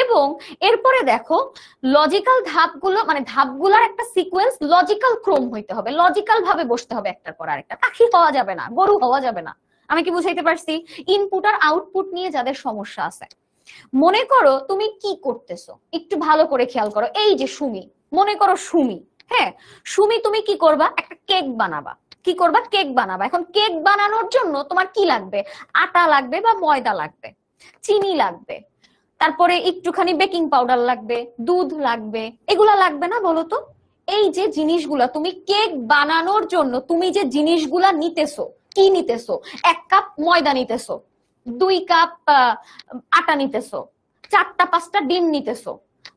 এবং এরপরে দেখো লজিক্যাল ধাপগুলো, মানে ধাপগুলোর একটা সিকোয়েন্স, লজিক্যাল ক্রম হইতে হবে, লজিক্যাল ভাবে বসতে হবে একটার পর আরেকটা। পাখি হওয়া যাবে না, গরু হওয়া যাবে না। আমি কি বুঝাইতে পারছি? ইনপুট আর আউটপুট নিয়ে যাদের সমস্যা আছে, মনে করো তুমি কি করতেছো, একটু ভালো করে খেয়াল করো। এই যে সুমি, মনে করো সুমি, হ্যাঁ সুমি, তুমি কি করবা? একটা কেক বানাবা। কি করবা? কেক বানাবা। এখন কেক বানানোর জন্য তোমার কি লাগবে? আটা লাগবে বা ময়দা লাগবে, চিনি লাগবে, তারপরে একটুখানি বেকিং পাউডার লাগবে, দুধ লাগবে, এগুলা লাগবে না বলো তো? এই যে জিনিসগুলা তুমি কেক বানানোর জন্য তুমি যে জিনিসগুলা নিতেছো, কি নিতেছো? 1 কাপ ময়দা নিতেছো, 2 কাপ আটা নিতেছো, 4টা 5টা ডিম নিতেছো,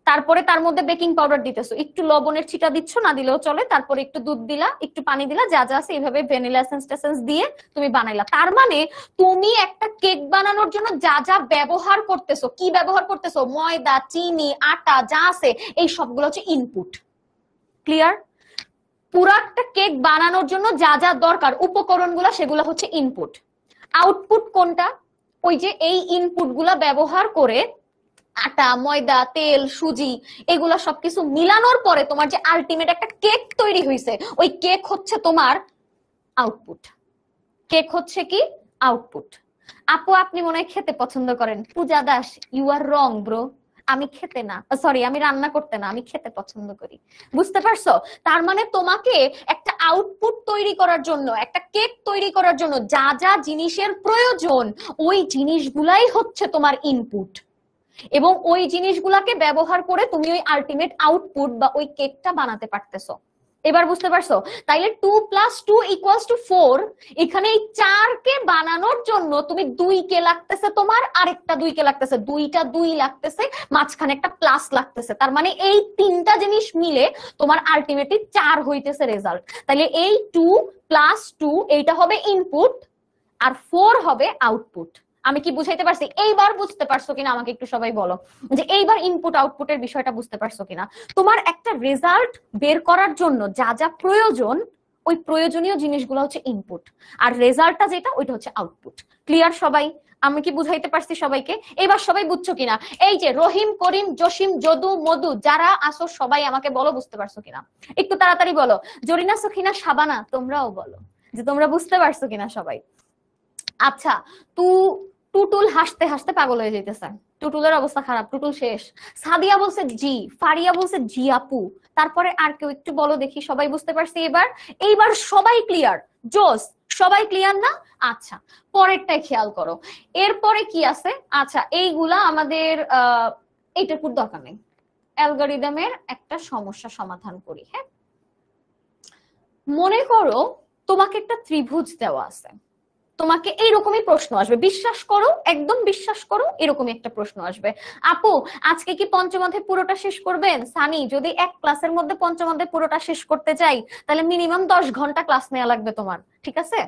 তারপরে তার মধ্যে বেকিং পাউডার দিতেছো, একটু লবণের ছিটা দিচ্ছ, না দিলেও চলে, তারপরে একটু দুধ দিলা, একটু পানি দিলা, যা যা আছে এইভাবে ভ্যানিলা এসেন্স দিয়ে তুমি বানাইলা। তার মানে তুমি একটা কেক বানানোর জন্য যা যা ব্যবহার করতেছো, কি ব্যবহার করতেছো? ময়দা, চিনি, আটা যা আছে এই সবগুলো হচ্ছে ইনপুট। ক্লিয়ার? পুরো একটা কেক বানানোর জন্য যা যা দরকার উপকরণগুলো, সেগুলো হচ্ছে ইনপুট। আউটপুট কোনটা? ওই যে এই ইনপুট গুলা ব্যবহার করে আটা, ময়দা, তেল, সুজি এগুলা সবকিছু মিলানোর পরে তোমার যে আলটিমেট একটা কেক তৈরি হয়েছে, ওই কেক হচ্ছে তোমার আউটপুট। কেক হচ্ছে কি? আউটপুট। আপু আপনি মনে হয় খেতে পছন্দ করেন। Puja Das, you are wrong bro. আমি খেতে না, সরি আমি রান্না করতে না, আমি খেতে পছন্দ করি। বুঝতে পারছো? তার মানে তোমাকে একটা আউটপুট তৈরি করার জন্য, একটা কেক তৈরি করার জন্য যা যা জিনিসের প্রয়োজন, ওই জিনিসগুলাই হচ্ছে তোমার ইনপুট, এবং ওই জিনিসগুলাকে ব্যবহার করে তুমি ওই আলটিমেট আউটপুট বা ওই কেকটা বানাতে পারতেছো। এবার বুঝতে পারছো? তাইলে 2 + 2 = 4। এখানে এই 4 কে বানানোর জন্য তুমি 2 কে লাগতেছে, তোমার আরেকটা 2 কে লাগতেছে, দুইটা 2 লাগতেছে, মাঝখানে একটা প্লাস লাগতেছে। তার মানে এই তিনটা জিনিস মিলে তোমার আলটিমেটলি 4 হইতেছে রেজাল্ট। তাইলে এই 2 + 2 এইটা হবে ইনপুট আর 4 হবে আউটপুট। আমি কি বুঝাইতে পারছি? এইবার বুঝতে পারছো কিনা আমাকে একটু সবাই বলো, যে এইবার ইনপুট আউটপুটের বিষয়টা বুঝতে পারছো কিনা। তোমার একটা রেজাল্ট বের করার জন্য যা যা প্রয়োজন, ওই প্রয়োজনীয় জিনিসগুলো হচ্ছে ইনপুট, আর রেজাল্টটা যেটা ওইটা হচ্ছে আউটপুট। ক্লিয়ার সবাই? আমি কি বুঝাইতে পারছি সবাইকে? এবার সবাই বুঝছো কিনা? এই যে রহিম, করিম, জসিম, যদু, মধু যারা আসো সবাই আমাকে বলো বুঝতে পারছো কিনা, একটু তাড়াতাড়ি বলো। জরিনা, সখিনা, শাবানা তোমরাও বলো যে তোমরা বুঝতে পারছো কিনা সবাই। আচ্ছা, টুটুল হাসতে হাসতে পাগল হয়ে যাইতেছে, টুটুলের অবস্থা খারাপ, টুটুল শেষ। সাদিয়া বলছে জি, ফারিয়া বলছে জি আপু। তারপরে আর কেউ একটু বলো দেখি, সবাই বুঝতে পারছি এবার? এইবার সবাই ক্লিয়ার? জোস, সবাই ক্লিয়ার না? আচ্ছা, পরেরটাই খেয়াল করো। এরপরে কি আছে? আচ্ছা, এইগুলা আমাদের এইটার দরকার নেই। অ্যালগরিদমের একটা সমস্যা সমাধান করি। হ্যাঁ, মনে করো তোমাকে একটা ত্রিভুজ দেওয়া আছে, তোমাকে এইরকমই প্রশ্ন আসবে, বিশ্বাস করো, একদম বিশ্বাস করো, এরকমই একটা প্রশ্ন আসবে। আপু আজকে কি পঞ্চম অধ্যায় পুরোটা শেষ করবেন? সানি, যদি এক ক্লাসের মধ্যে পঞ্চম অধ্যায় পুরোটা শেষ করতে চাই তাহলে মিনিমাম 10 ঘন্টা ক্লাস নেওয়া লাগবে তোমার, ঠিক আছে?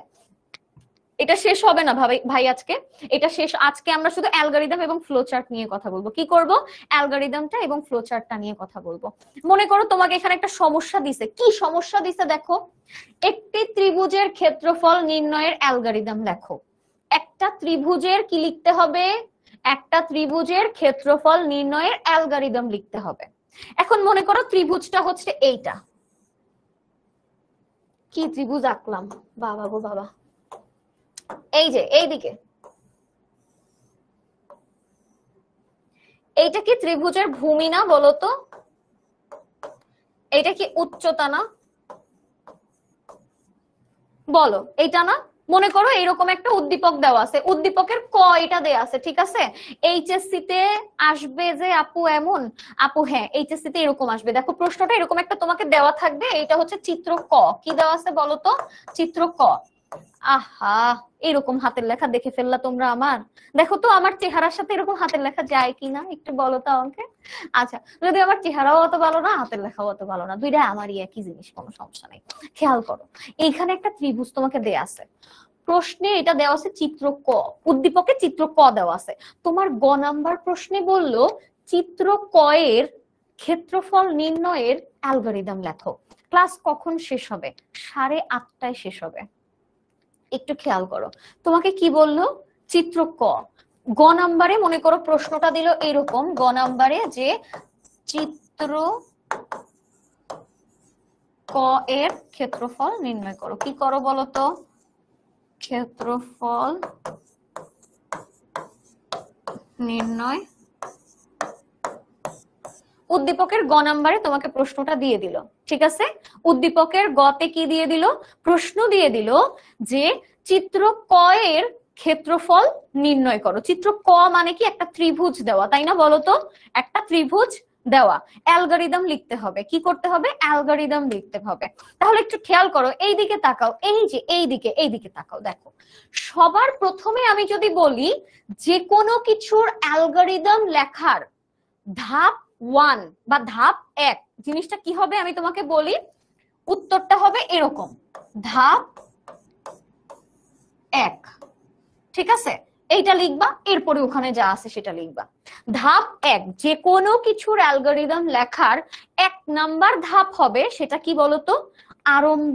এটা শেষ হবে না ভাই আজকে, এটা শেষ। আজকে আমরা শুধু অ্যালগরিদম এবং ফ্লোচার্ট নিয়ে কথা বলবো। কি করব? অ্যালগরিদমটা এবং ফ্লোচার্টটা নিয়ে কথা বলবো। মনে করো তোমাকে এখানে একটা সমস্যা দিছে। কি সমস্যা দিছে দেখো, একটি ত্রিভুজের ক্ষেত্রফল নির্ণয়ের অ্যালগরিদম লেখো। একটা ত্রিভুজের কি লিখতে হবে? একটা ত্রিভুজের ক্ষেত্রফল নির্ণয়ের অ্যালগরিদম লিখতে হবে। এখন মনে করো ত্রিভুজটা হচ্ছে এইটা। কি ত্রিভুজ আঁকলাম, বাবা গো বাবা। এই যে এইদিকে, এইটা কি ত্রিভুজের ভূমি না বলতো? এইটা কি উচ্চতা না? বলো, এইটা না? মনে করো এরকম একটা উদ্দীপক দেওয়া আছে, উদ্দীপকের ক এটা দেওয়া আছে, ঠিক আছে? এইচএসসি তে আসবে যে আপু এমন, আপু হ্যাঁ এইচএসসি তে এরকম আসবে। দেখো প্রশ্নটা এরকম একটা তোমাকে দেওয়া থাকবে, এটা হচ্ছে চিত্র ক। কি দেওয়া আছে বলো তো? চিত্র ক। আহা, এরকম হাতের লেখা দেখে ফেললা তোমরা আমার। দেখো তো আমার চেহারার সাথে এরকম হাতের লেখা যায় কিনা, একটু বলো তো আমাকে। আচ্ছা, যদি আমার চেহারাও অত ভালো না, হাতের লেখাও অত ভালো না, দুইটা আমারই একই জিনিস, কোনো সমস্যা নেই। খেয়াল করো, এইখানে একটা ত্রিভুজ তোমাকে দেয়া আছে, প্রশ্নে এটা দেওয়া আছে চিত্র ক, উদ্দীপকে চিত্র ক দেওয়া আছে। তোমার গ নাম্বার প্রশ্নে বললো চিত্র ক এর ক্ষেত্রফল নির্ণয়ের অ্যালগরিদম লেখো। ক্লাস কখন শেষ হবে? 8:30টায় শেষ হবে। একটু খেয়াল করো, তোমাকে কি বললো? চিত্র ক। গ নাম্বারে মনে করো প্রশ্নটা দিল এরকম, গ নাম্বারে যে চিত্র ক এর ক্ষেত্রফল নির্ণয় করো। কি করো বলো তো? ক্ষেত্রফল নির্ণয়। উদ্দীপকের গ নাম্বারে তোমাকে প্রশ্নটা দিয়ে দিল, ঠিক আছে? উদ্দীপকের গতে কি দিয়ে দিল? প্রশ্ন দিয়ে দিল যে চিত্র ক এর ক্ষেত্রফল নির্ণয় করো। চিত্র ক মানে কি? একটা ত্রিভুজ দেওয়া, তাই না? বলো তো, একটা ত্রিভুজ দেওয়া, অ্যালগরিদম লিখতে হবে। কি করতে হবে? অ্যালগরিদম লিখতে হবে। তাহলে একটু খেয়াল করো, এই দিকে তাকাও, এই যে এইদিকে তাকাও। দেখো, সবার প্রথমে আমি যদি বলি যে কোনো কিছুর অ্যালগরিদম লেখার ধাপ 1 বা ধাপ 1 জিনিসটা কি হবে আমি তোমাকে বলি, উত্তরটা হবে এরকম, ধাপ 1, ঠিক আছে? এইটা লিখবা, এরপরে ওখানে যা আছে সেটা লিখবা। ধাপ 1, যে কোনো কিছুর অ্যালগরিদম লেখার 1 নাম্বার ধাপ হবে, সেটা কি বলতো? আরম্ভ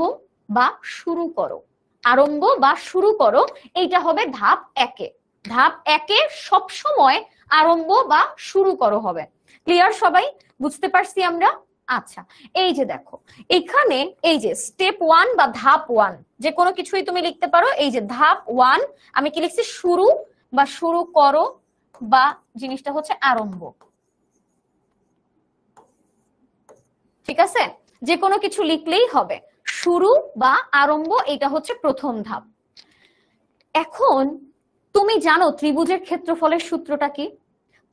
বা শুরু করো। আরম্ভ বা শুরু করো, এইটা হবে ধাপ 1-এ। ধাপ 1-এ সবসময় আরম্ভ বা শুরু করো হবে। ক্লিয়ার সবাই? বুঝতে পারছি আমরা? আচ্ছা, এই যে দেখো এখানে এই যে স্টেপ 1 বা ধাপ 1, যে কোনো কিছুই তুমি লিখতে পারো। এই যে ধাপ 1 আমি কি লিখছি? শুরু বা শুরু করো, বা জিনিসটা হচ্ছে আরম্ভ, ঠিক আছে? যে কোনো কিছু লিখলেই হবে, শুরু বা আরম্ভ, এটা হচ্ছে প্রথম ধাপ। এখন তুমি জানো ত্রিভুজের ক্ষেত্রফলের সূত্রটা কি?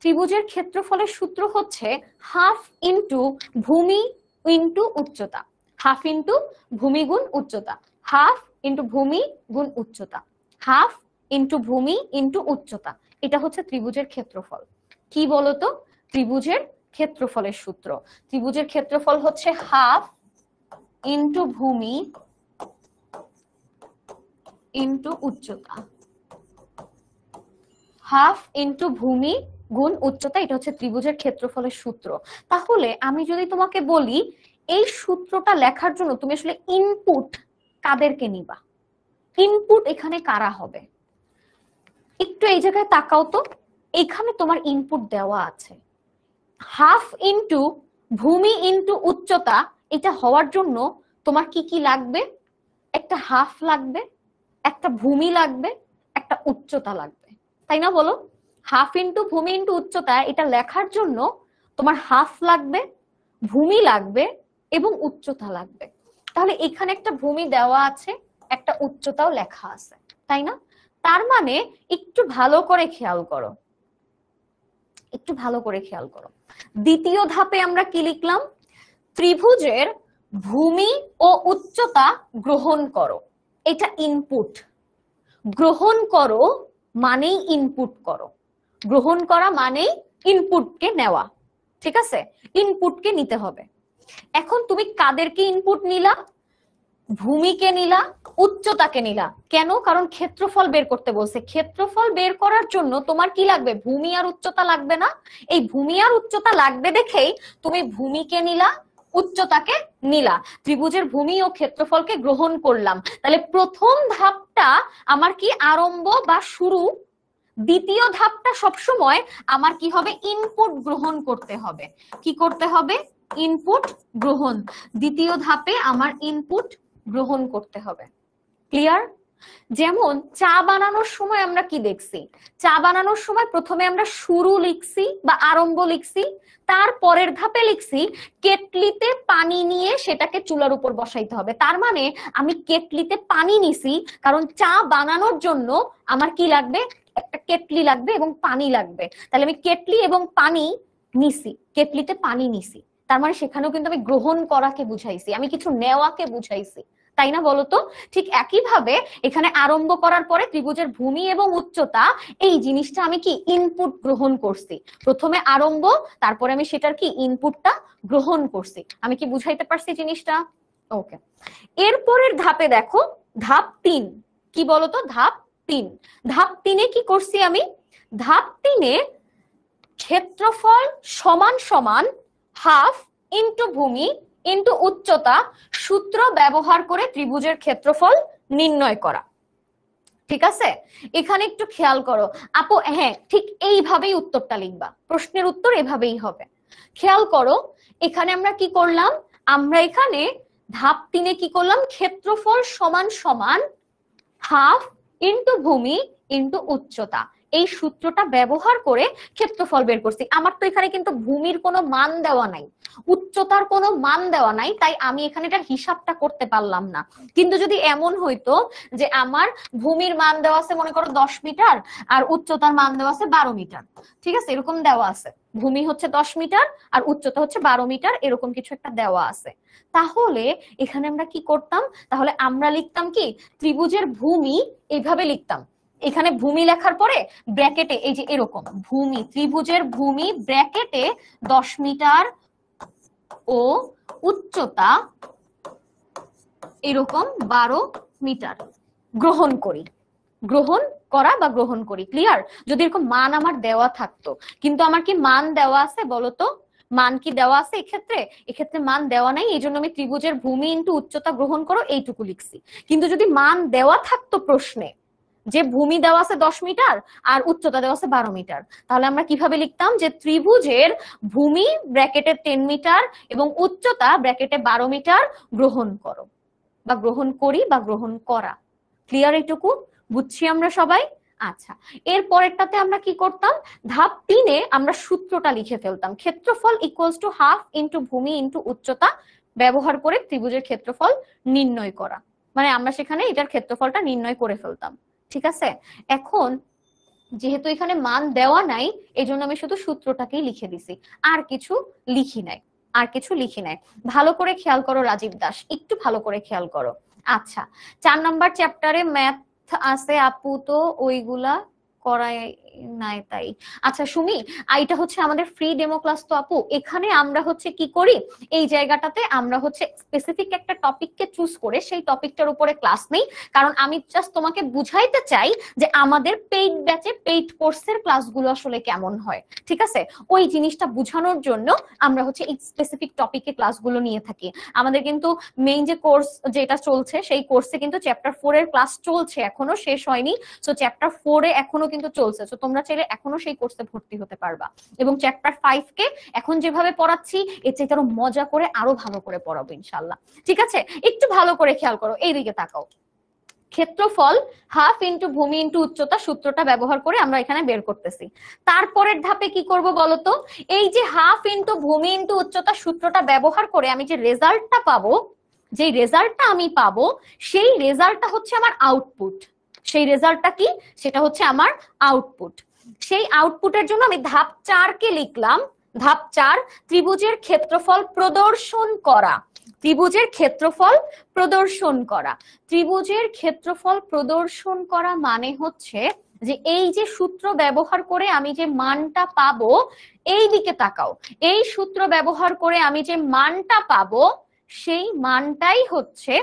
ত্রিভুজের ক্ষেত্রফলের সূত্র হচ্ছে হাফ ইন্টু ভূমি ইন্টু উচ্চতা। হাফ ইন্টু ভূমি গুণ উচ্চতা, হাফ ইন্টু ভূমি গুণ উচ্চতা, হাফ ইন্টু ভূমি ইন্টু উচ্চতা। এটা হচ্ছে ত্রিভুজের ক্ষেত্রফল। কি বলতো? ত্রিভুজের ক্ষেত্রফলের সূত্র। ত্রিভুজের ক্ষেত্রফল হচ্ছে হাফ ইন্টু ভূমি ইন্টু উচ্চতা, হাফ ইন্টু ভূমি গুণ উচ্চতা। এটা হচ্ছে ত্রিভুজের ক্ষেত্রফলের সূত্র। তাহলে আমি যদি তোমাকে বলি এই সূত্রটা লেখার জন্য তুমি আসলে ইনপুট কাদেরকে নিবা, ইনপুট এখানে কারা হবে? একটু এই জায়গায় তাকাও তো, এখানে তোমার ইনপুট দেওয়া আছে হাফ ইন্টু ভূমি ইন্টু উচ্চতা। এটা হওয়ার জন্য তোমার কি কি লাগবে? একটা হাফ লাগবে, একটা ভূমি লাগবে, একটা উচ্চতা লাগবে, তাই না বলো? হাফ ইন্টু ভূমি ইন্টু উচ্চতা এটা লেখার জন্য তোমার হাফ লাগবে, ভূমি লাগবে এবং উচ্চতা লাগবে। তাহলে এখানে একটা ভূমি দেওয়া আছে, একটা উচ্চতাও লেখা আছে, তাই না? তার মানে একটু ভালো করে খেয়াল করো, একটু ভালো করে খেয়াল করো। দ্বিতীয় ধাপে আমরা কি লিখলাম? ত্রিভুজের ভূমি ও উচ্চতা গ্রহণ করো। এটা ইনপুট। গ্রহণ করো মানেই ইনপুট করো, গ্রহণ করা মানেই ইনপুটকে নেওয়া, ঠিক আছে? ইনপুটকে নিতে হবে। এখন তুমি কাদেরকে ইনপুট নিলা? ভূমিকে নিলা, উচ্চতাকে নিলা। কেন? কারণ ক্ষেত্রফল বের করতে বলছে। ক্ষেত্রফল বের করার জন্য তোমার কি লাগবে? ভূমি আর উচ্চতা লাগবে না? এই ভূমি আর উচ্চতা লাগবে দেখেই তুমি ভূমিকে নিলা, উচ্চতাকে নিলা। ত্রিভুজের ভূমি ও ক্ষেত্রফলকে গ্রহণ করলাম। তাহলে প্রথম ধাপটা আমার কি? আরম্ভ বা শুরু। দ্বিতীয় ধাপটা সবসময় আমার কি হবে? ইনপুট গ্রহণ করতে হবে। কি করতে হবে? ইনপুট গ্রহণ। দ্বিতীয় ধাপে আমার ইনপুট গ্রহণ করতে হবে। ক্লিয়ার? যেমন চা বানানোর সময় আমরা কি দেখছি? চা বানানোর সময় প্রথমে আমরা শুরু লিখছি বা আরম্ভ লিখছি, তার পরের ধাপে লিখছি কেটলিতে পানি নিয়ে সেটাকে চুলার উপর বসাইতে হবে। তার মানে আমি কেটলিতে পানি নিছি, কারণ চা বানানোর জন্য আমার কি লাগবে? একটা কেটলি লাগবে এবং পানি লাগবে। তাহলে আমি কেটলি এবং পানি নিছি, কেটলিতে পানি নিছি। তার মানে সেখানেও কিন্তু আমি গ্রহণ করাকে বুঝাইছি, আমি কিছু নেওয়াকে বুঝাইছি, তাই না বলতো? ঠিক একইভাবে এখানে আরম্ভ করার পরে ত্রিভুজের ভূমি এবং উচ্চতা এই জিনিসটা আমি কি? ইনপুট গ্রহণ করছি। প্রথমে আরম্ভ, তারপরে আমি সেটার কি? ইনপুটটা গ্রহণ করছি। আমি কি বুঝাইতে পারছি জিনিসটা? ওকে। এরপরের ধাপে দেখো, ধাপ 3 কি বলতো? ধাপ 3। ধাপ 3-এ কি করছি আমি? ধাপ 3-এ ক্ষেত্রফল সমান সমান হাফ ইন্টু ভূমি ইন্টু উচ্চতা সূত্র ব্যবহার করে ত্রিভুজের ক্ষেত্রফল নির্ণয় করা। ঠিক আছে? এখানে একটু খেয়াল করো আপু, হ্যাঁ ঠিক এইভাবেই উত্তরটা লিখবা, প্রশ্নের উত্তর এভাবেই হবে। খেয়াল করো এখানে আমরা কি করলাম? আমরা এখানে ধাপ 3-এ কি করলাম? ক্ষেত্রফল সমান সমান হাফ ইন্টু ভূমি ইন্টু উচ্চতা এই সূত্রটা ব্যবহার করে ক্ষেত্রফল বের করছি। আমার তো এখানে কিন্তু ভূমির কোনো মান দেওয়া নাই, উচ্চতার কোনো মান দেওয়া নাই, তাই আমি এখানে এটার হিসাবটা করতে পারলাম না। কিন্তু যদি এমন হইতো যে আমার ভূমির মান দেওয়া আছে মনে করো 10 মিটার আর উচ্চতার মান দেওয়া আছে 12 মিটার, ঠিক আছে, এরকম দেওয়া আছে, ভূমি হচ্ছে 10 মিটার আর উচ্চতা হচ্ছে 12 মিটার, এরকম কিছু একটা দেওয়া আছে, তাহলে এখানে আমরা কি করতাম? তাহলে আমরা লিখতাম কি? ত্রিভুজের ভূমি এইভাবে লিখতাম। এখানে ভূমি লেখার পরে ব্র্যাকেটে এই যে এরকম ভূমি, ত্রিভুজের ভূমি ব্র্যাকেটে 10 মিটার ও উচ্চতা এরকম 12 মিটার গ্রহণ করি, গ্রহণ করা বা গ্রহণ করি। ক্লিয়ার? যদি এরকম মান আমার দেওয়া থাকতো, কিন্তু আমার কি মান দেওয়া আছে বলতো? মান কি দেওয়া আছে এক্ষেত্রে? এক্ষেত্রে মান দেওয়া নাই, এই জন্য আমি ত্রিভুজের ভূমি ইন্টু উচ্চতা গ্রহণ করো এইটুকু লিখছি। কিন্তু যদি মান দেওয়া থাকতো প্রশ্নে যে ভূমি দেওয়া আছে 10 মিটার আর উচ্চতা দেওয়া আছে 12 মিটার, তাহলে আমরা কিভাবে লিখতাম? যে ত্রিভুজের ভূমি ব্র্যাকেটে 10 মিটার এবং উচ্চতা ব্র্যাকেটে 12 মিটার গ্রহণ করো বা গ্রহণ করি বা গ্রহণ করা। ক্লিয়ার? এইটুকু বুঝছি আমরা সবাই? আচ্ছা, এর পরেরটাতে আমরা কি করতাম? ধাপ 3-এ আমরা সূত্রটা লিখে ফেলতাম, ক্ষেত্রফল ইকুয়ালস টু হাফ ইন্টু ভূমি ইন্টু উচ্চতা ব্যবহার করে ত্রিভুজের ক্ষেত্রফল নির্ণয় করা। মানে আমরা সেখানে এটার ক্ষেত্রফলটা নির্ণয় করে ফেলতাম। ঠিক আছে? এখন যেহেতু এখানে মান দেওয়া নাই, এই জন্য আমি শুধু সূত্রটাকেই লিখে দিছি, আর কিছু লিখি নাই। আর কিছু লিখি নাই। ভালো করে খেয়াল করো রাজীব দাস, একটু ভালো করে খেয়াল করো। আচ্ছা, 4 নাম্বার চ্যাপ্টারে ম্যাথ আছে আপু, তো ওইগুলা করাই নাই তাই। আচ্ছা সুমি, এটা হচ্ছে আমাদের ফ্রি ডেমো ক্লাস তো আপু, এখানে আমরা হচ্ছে কি করি, এই জায়গাটাতে আমরা হচ্ছে স্পেসিফিক একটা টপিককে চুজ করে সেই টপিকটার উপরে ক্লাস নেই, কারণ আমি জাস্ট তোমাকে বুঝাইতে চাই যে আমাদের পেইড ব্যাচে পেইড কোর্সের ক্লাসগুলো আসলে কেমন হয়, ঠিক আছে? ওই জিনিসটা বোঝানোর জন্য আমরা হচ্ছে এই স্পেসিফিক টপিকে ক্লাসগুলো নিয়ে থাকি। আমাদের কিন্তু মেইন যে কোর্স যেটা চলছে সেই কোর্সে কিন্তু চ্যাপ্টার 4 এর ক্লাস চলছে, এখনো শেষ হয়নি। সো চ্যাপ্টার 4 এ এখনো কিন্তু চলছে, সো তোমরা চাইলে এখনো সেই কোর্সে ভর্তি হতে পারবা। এবং চ্যাপ্টার 5 কে এখন যেভাবে পড়াচ্ছি এর চাইতে আরো মজা করে আরো ভালো করে পড়াবো ইনশাআল্লাহ, ঠিক আছে? একটু ভালো করে খেয়াল করো, এইদিকে তাকাও। ক্ষেত্রফল হাফ ইন্টু ভূমি ইন্টু উচ্চতা সূত্রটা ব্যবহার করে আমরা এখানে বের করতেছি। তারপরের ধাপে কি করব বলতো, এই যে হাফ ইন্টু ভূমি ইন্টু উচ্চতা সূত্রটা ব্যবহার করে আমি যে রেজাল্টটা পাবো, যেই রেজাল্টটা আমি পাবো সেই রেজাল্টটা হচ্ছে আমার আউটপুট। সেই রেজাল্টটা কি, সেটা হচ্ছে আমার আউটপুট। সেই আউটপুটের জন্য আমি ধাপ 4 কে লিখলাম। ধাপ 4, ত্রিভুজের ক্ষেত্রফল প্রদর্শন করা। ত্রিভুজের ক্ষেত্রফল প্রদর্শন করা। ত্রিভুজের ক্ষেত্রফল প্রদর্শন করা মানে হচ্ছে যে এই যে সূত্র ব্যবহার করে আমি যে মানটা পাবো, এই দিকে তাকাও, এই সূত্র ব্যবহার করে আমি যে মানটা পাবো সেই মানটাই হচ্ছে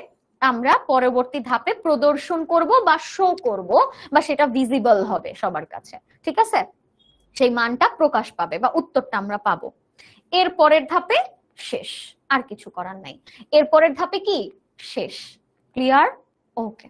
আমরা পরবর্তী ধাপে প্রদর্শন করব বা শো করব, বা সেটা ভিজিবল হবে সবার কাছে, ঠিক আছে? সেই মানটা প্রকাশ পাবে বা উত্তরটা আমরা পাবো। এর পরের ধাপে শেষ, আর কিছু করার নাই। এর পরের ধাপে কি শেষ, ক্লিয়ার? ওকে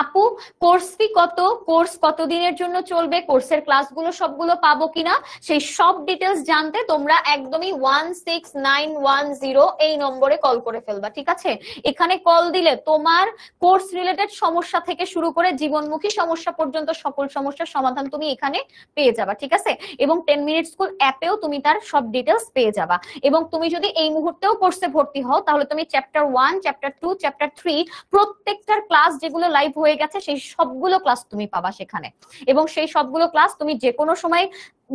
আপু, কোর্স ফি কত, কোর্স কত দিনের জন্য চলবে, কোর্সের ক্লাসগুলো সবগুলো পাবো কিনা, সেই সব ডিটেলস জানতে তোমরা একদমই 16910 এই নম্বরে কল করে ফেলবা, ঠিক আছে? এখানে কল দিলে তোমার কোর্স রিলেটেড সমস্যা থেকে শুরু করে জীবনমুখী সমস্যা পর্যন্ত সকল সমস্যার সমাধান তুমি এখানে পেয়ে যাবা, ঠিক আছে? এবং 10 মিনিট স্কুল অ্যাপেও তুমি তার সব ডিটেলস পেয়ে যাবা। এবং তুমি যদি এই মুহূর্তেও কোর্সে ভর্তি হও তাহলে তুমি চ্যাপ্টার 1, চ্যাপ্টার 2, চ্যাপ্টার 3 প্রত্যেকটার ক্লাস যেগুলো লাইভ হয়ে গেছে সেই সবগুলো ক্লাস তুমি পাবা সেখানে, এবং সেই সবগুলো ক্লাস তুমি যে কোনো সময়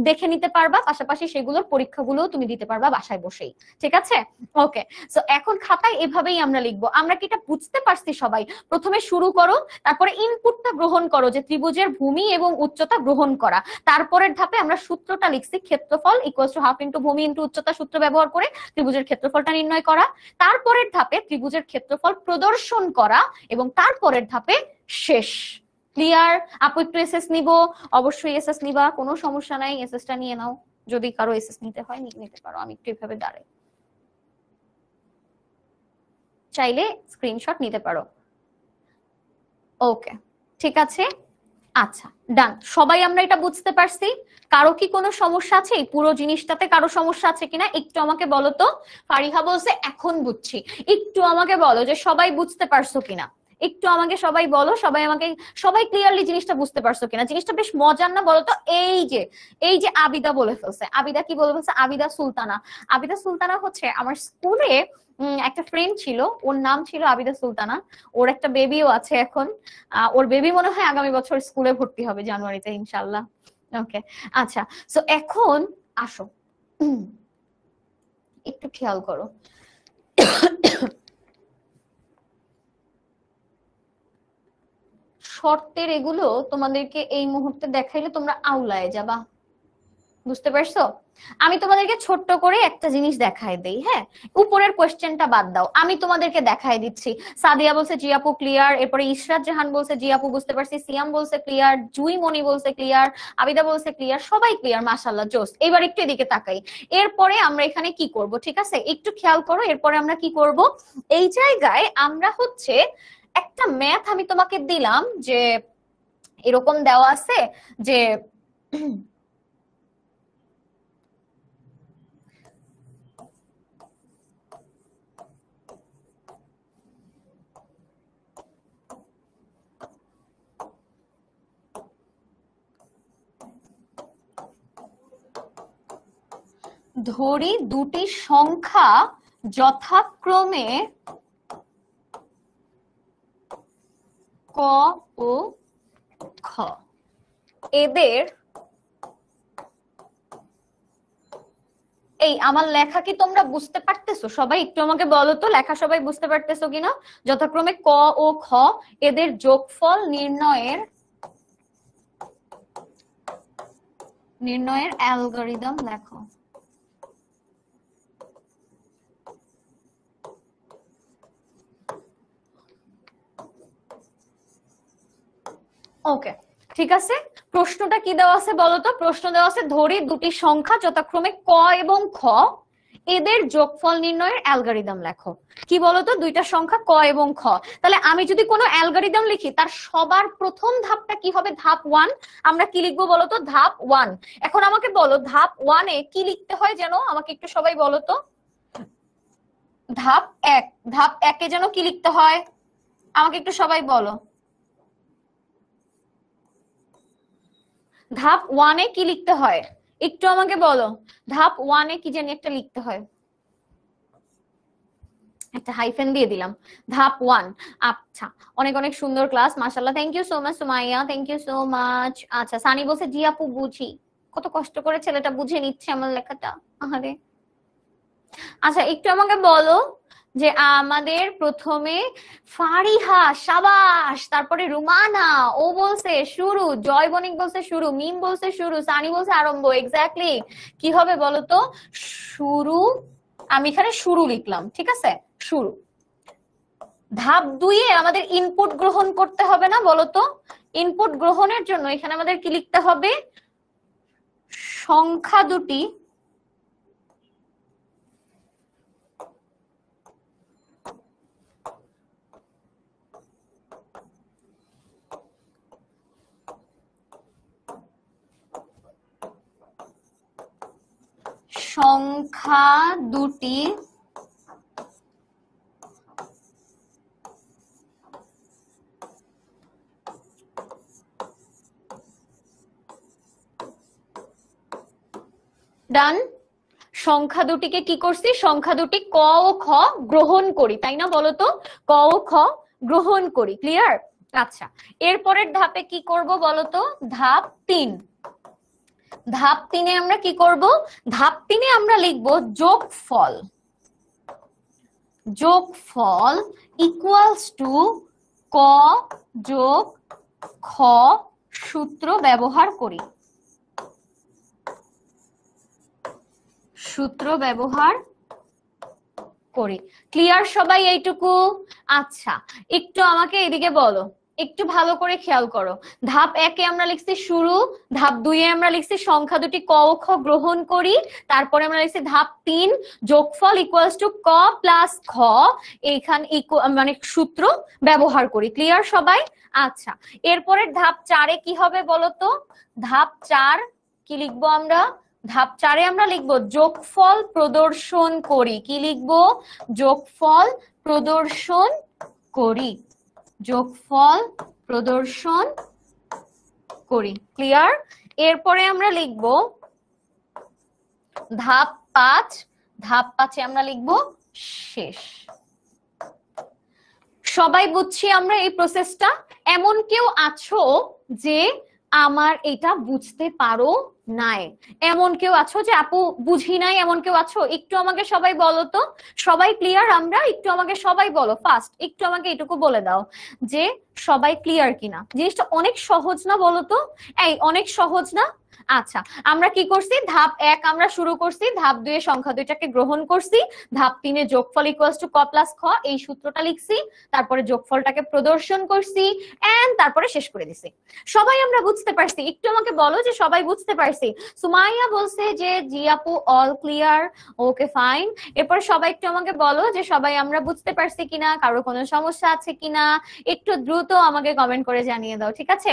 দেখে নিতে পারবা, পাশাপাশি সেগুলোর পরীক্ষাগুলো তুমি দিতে পারবা বাসায় বসেই, ঠিক আছে? ওকে, সো এখন খাতায় এভাবেই আমরা লিখবো। আমরা কি এটা বুঝতে পারছি সবাই? প্রথমে শুরু করো, তারপরে ইনপুটটা গ্রহণ করো যে ত্রিভুজের ভূমি এবং উচ্চতা গ্রহণ করা। তারপরের ধাপে আমরা সূত্রটা লিখছি, ক্ষেত্রফল ইকুয়ালস টু হাফ ইন্টু ভূমি ইন্টু উচ্চতা সূত্র ব্যবহার করে ত্রিভুজের ক্ষেত্রফলটা নির্ণয় করা। তারপরের ধাপে ত্রিভুজের ক্ষেত্রফল প্রদর্শন করা, এবং তারপরের ধাপে শেষ। ক্লিয়ার? আপু একটু এসএস নিব, অবশ্যই এসএস নিবা, কোনো সমস্যা নাই, এসএসটা নিয়ে নাও। যদি কারো এসএস নিতে হয় নিতে পারো, আমি একটু এভাবে দাঁড়াই, চাইলে স্ক্রিনশট নিতে পারো। ওকে, ঠিক আছে, আচ্ছা ডান। সবাই আমরা এটা বুঝতে পারছি? কারো কি কোনো সমস্যা আছে এই পুরো জিনিসটাতে? কারো সমস্যা আছে কিনা একটু আমাকে বলো তো। ফারিহা বলছে এখন বুঝছি। একটু আমাকে বলো যে সবাই বুঝতে পারছো কিনা, একটু আমাকে সবাই বলো, সবাই ক্লিয়ারলি জিনিসটা বুঝতে পারছো কিনা? জিনিসটা বেশ মজার না বলো তো? এই যে আবিদা বলে ফেলছে। আবিদা কি বলে ফেলছে? আবিদা সুলতানা। আবিদা সুলতানা হচ্ছে আমার স্কুলে একটা ফ্রেন্ড ছিল, ওর নাম ছিল আবিদা সুলতানা। ওর একটা বেবিও আছে এখন। ওর বেবি মনে হয় আগামী বছর স্কুলে ভর্তি হবে জানুয়ারিতে ইনশাল্লাহ। ওকে, আচ্ছা, সো এখন আসো একটু খেয়াল করো। শর্তের এগুলো তোমাদেরকে এই মুহূর্তে দেখাইলে তোমরা আউলায় যাবা, বুঝতে পারছো? আমি তোমাদেরকে ছোট্ট করে একটা জিনিস দেখাই দেই, হ্যাঁ? উপরের কোয়েশ্চেনটা বাদ দাও, আমি তোমাদেরকে দেখাই দিচ্ছি। সাদিয়া বলছে জি আপু ক্লিয়ার, এরপরে ইশরাত জাহান বলছে জি আপু বুঝতে পারছি, সিয়াম বলছে ক্লিয়ার, জুই মনি বলছে ক্লিয়ার, আবিদা বলছে ক্লিয়ার, সবাই ক্লিয়ার, মাশাআল্লাহ জোস। এবার একটু এদিকে তাকাই। এরপরে আমরা এখানে কি করব, ঠিক আছে? একটু খেয়াল করো, এরপরে আমরা কি করব, এই জায়গায় আমরা হচ্ছে একটা ম্যাথ আমি তোমাকে দিলাম, যে এরকম দেওয়া আছে যে ধরি দুটি সংখ্যা যথাক্রমে ক ও খ, এই আমার লেখা কি তোমরা বুঝতে পারতেছো? সবাই একটু আমাকে বলো তো, লেখা সবাই বুঝতে পারতেছো কিনা? যথাক্রমে ক ও খ এদের যোগফল নির্ণয়ের অ্যালগরিদম লেখো। ওকে, ঠিক আছে। প্রশ্নটা কি দেওয়া আছে বলতো? প্রশ্ন দেওয়া আছে ধরি দুটি সংখ্যা যথাক্রমে ক এবং খ এদের যোগফল নির্ণয়ের অ্যালগরিদম লেখো। কি বলতো? দুইটা সংখ্যা ক এবং খ। তাহলে আমি যদি কোনো অ্যালগরিদম লিখি তার সবার প্রথম ধাপটা কি হবে? ধাপ 1। আমরা কি লিখবো বলতো? ধাপ 1। এখন আমাকে বলো ধাপ 1 এ কি লিখতে হয় যেন, আমাকে একটু সবাই বলো তো। ধাপ 1, ধাপ 1 এ যেন কি লিখতে হয় আমাকে একটু সবাই বলো। ধাপ 1 এ কি লিখতে হয় একটু আমাকে বলো। ধাপ 1 এ কি জানি একটা লিখতে হয়, একটা হাইফেন দিয়ে দিলাম। ধাপ 1। আচ্ছা, অনেক অনেক সুন্দর ক্লাস, মাশাআল্লাহ। Thank you so much Sumaiya, thank you so much. আচ্ছা, সানি বলছে জি আপু বুঝি। কত কষ্ট করে ছেলেটা বুঝে নিচ্ছে আমার লেখাটা। আরে আচ্ছা, একটু আমাকে বলো যে আমাদের প্রথমে ফারিহা, সাবাস, তারপরে রুমানা, ও বলছে শুরু, জয় বণিক বলছে শুরু, মিম বলছে শুরু, সানি বলছে আরম্ভ। এক্স্যাক্টলি কি হবে বলো তো? শুরু। আমি এখানে শুরু লিখলাম, ঠিক আছে, শুরু। ধাপ 2 এ আমাদের ইনপুট গ্রহণ করতে হবে না বলতো? ইনপুট গ্রহণের জন্য এখানে আমাদের কি লিখতে হবে? সংখ্যা দুটি সংখ্যা দুটি ডান। সংখ্যা দুটিকে কি করছি? সংখ্যা দুটি ক ও খ গ্রহণ করি, তাই না বলতো? ক ও খ গ্রহণ করি। ক্লিয়ার? আচ্ছা, এরপরের ধাপে কি করব বলতো? ধাপ 3। ধাপ 3 এ আমরা কি করব? ধাপ 3 এ আমরা লিখব যোগফল। যোগফল ইকুয়ালস টু ক যোগ খ সূত্র ব্যবহার করি। সূত্র ব্যবহার করি। ক্লিয়ার সবাই এইটুকু? আচ্ছা, একটু আমাকে এদিকে বলো, একটু ভালো করে খেয়াল করো। ধাপ 1 এ আমরা লিখছি শুরু, ধাপ 2 এ আমরা লিখছি সংখ্যা দুটি ক ও খ গ্রহণ করি, তারপরে আমরা লিখছি ধাপ 3 যোগফল ইকুয়ালস টু ক প্লাস খ এইখানে মানে সূত্র ব্যবহার করি। ক্লিয়ার সবাই? আচ্ছা, এরপরের ধাপ 4 এ কি হবে বলতো? ধাপ 4 কি লিখবো আমরা? ধাপ 4 এ আমরা লিখবো যোগফল প্রদর্শন করি। কি লিখবো? যোগফল প্রদর্শন করি। যোগফল প্রদর্শন করি। ক্লিয়ার? এরপরে আমরা লিখবো ধাপ 5। ধাপ 5 এ আমরা লিখবো শেষ। সবাই বুঝছি আমরা এই প্রসেসটা? এমন কেউ আছো যে আমার এটা বুঝতে পারো নাই? এমন কেউ আছো যে আপু বুঝি নাই? এমন কেউ আছো? একটু আমাকে সবাই বলো তো। সবাই ক্লিয়ার আমরা? একটু আমাকে সবাই বলো ফার্স্ট, একটু আমাকে এটুকু বলে দাও যে সবাই ক্লিয়ার কিনা। জিনিসটা অনেক সহজ না বলো তো? এই অনেক সহজ না? আচ্ছা, আমরা কি করছি? ধাপ 1 আমরা শুরু করছি, ধাপ 2 এ সংখ্যা দুইটাকে গ্রহণ করছি, ধাপ 3 এ যোগফল ইকুয়ালস টু ক প্লাস খ এই সূত্রটা লিখছি, তারপরে যোগফলটাকে প্রদর্শন করছি এন্ড তারপরে শেষ করে দিছি। সবাই আমরা বুঝতে পারছি? একটু আমাকে বলো যে সবাই বুঝতে পারছি। সুমাইয়া বলছে যে জি আপু অল ক্লিয়ার। Okay fine. এরপর সবাই একটু আমাকে বলো যে সবাই আমরা বুঝতে পারছি কিনা, কারো কোনো সমস্যা আছে কিনা একটু দ্রুত আমাকে কমেন্ট করে জানিয়ে দাও, ঠিক আছে?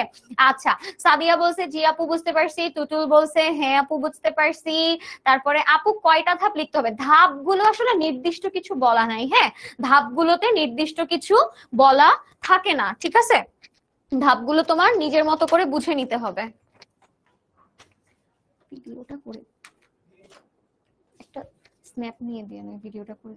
আচ্ছা, সাদিয়া বলছে জি আপু বুঝতে পারছি, টুটুল বলছে হ্যাঁ আপু বুঝতে পারছি। তারপরে আপু কয়টা ধাপ লিখতে হবে? ধাপগুলো আসলে নির্দিষ্ট কিছু বলা নাই, হ্যাঁ, ধাপগুলোতে নির্দিষ্ট কিছু বলা থাকে না, ঠিক আছে? ধাপগুলো তোমার নিজের মতো করে বুঝে নিতে হবে। ভিডিওটা করে একটা স্ন্যাপ নিয়ে দিয়ে আমি ভিডিওটা করে।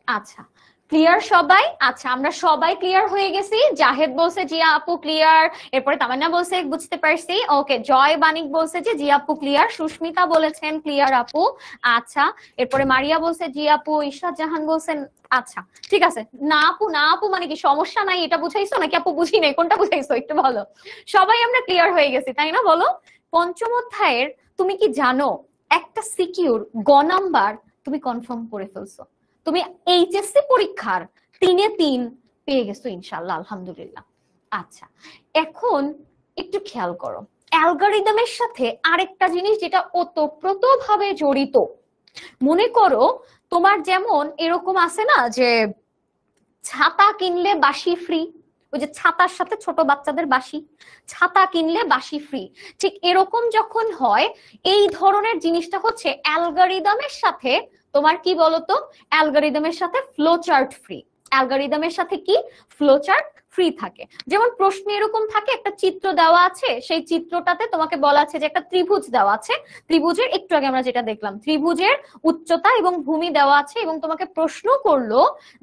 আচ্ছা, ক্লিয়ার সবাই? আচ্ছা, আমরা সবাই ক্লিয়ার হয়ে গেছি। জাহেদ বলছে জি আপু ক্লিয়ার, এরপরে তামান্না বলছে বুঝতে পারছি, ওকে। জয় বানিক বলছে যে জি আপু ক্লিয়ার, সুস্মিতা বলেছেন ক্লিয়ার আপু। আচ্ছা, এরপরে মারিয়া বলছে জি আপু, ইশরাত জাহান বলছেন আচ্ছা ঠিক আছে। না আপু, না আপু মানে কি সমস্যা নাই এটা বুঝাইছো নাকি আপু বুঝি নাই, কোনটা বুঝাইছো একটু বলো। সবাই আমরা ক্লিয়ার হয়ে গেছি তাই না? বলো, পঞ্চম অধ্যায়ের তুমি কি জানো একটা সিকিউর গ নাম্বার তুমি কনফার্ম করে ফেলছো। তুমি এইচএসসি পরীক্ষার 3-এ 3 পেয়ে গেছো ইনশাআল্লাহ, আলহামদুলিল্লাহ। আচ্ছা, এখন একটু খেয়াল করো অ্যালগরিদমের সাথে আরেকটা জিনিস যেটা ওতপ্রোতভাবে জড়িত। মনে করো তোমার যেমন এরকম আছে না যে ছাতা কিনলে বাঁশি ফ্রি, ওই যে ছাতার সাথে ছোট বাচ্চাদের বাঁশি, ছাতা কিনলে বাঁশি ফ্রি, ঠিক এরকম যখন হয় এই ধরনের জিনিসটা হচ্ছে অ্যালগরিদমের সাথে তোমার কি বলতো, অ্যালগরিদমের সাথে ফ্লো চার্ট ফ্রি। অ্যালগরিদমের সাথে কি ফ্লো চার্ট ফ্রি থাকে। যেমন প্রশ্নে এরকম থাকে একটা চিত্র দেওয়া আছে, সেই চিত্রটাতে তোমাকে বলা আছে যে একটা ত্রিভুজ দেওয়া আছে, ত্রিভুজের একটু আগে আমরা যেটা দেখলাম ত্রিভুজের উচ্চতা এবং ভূমি দেওয়া আছে, এবং তোমাকে প্রশ্ন করলো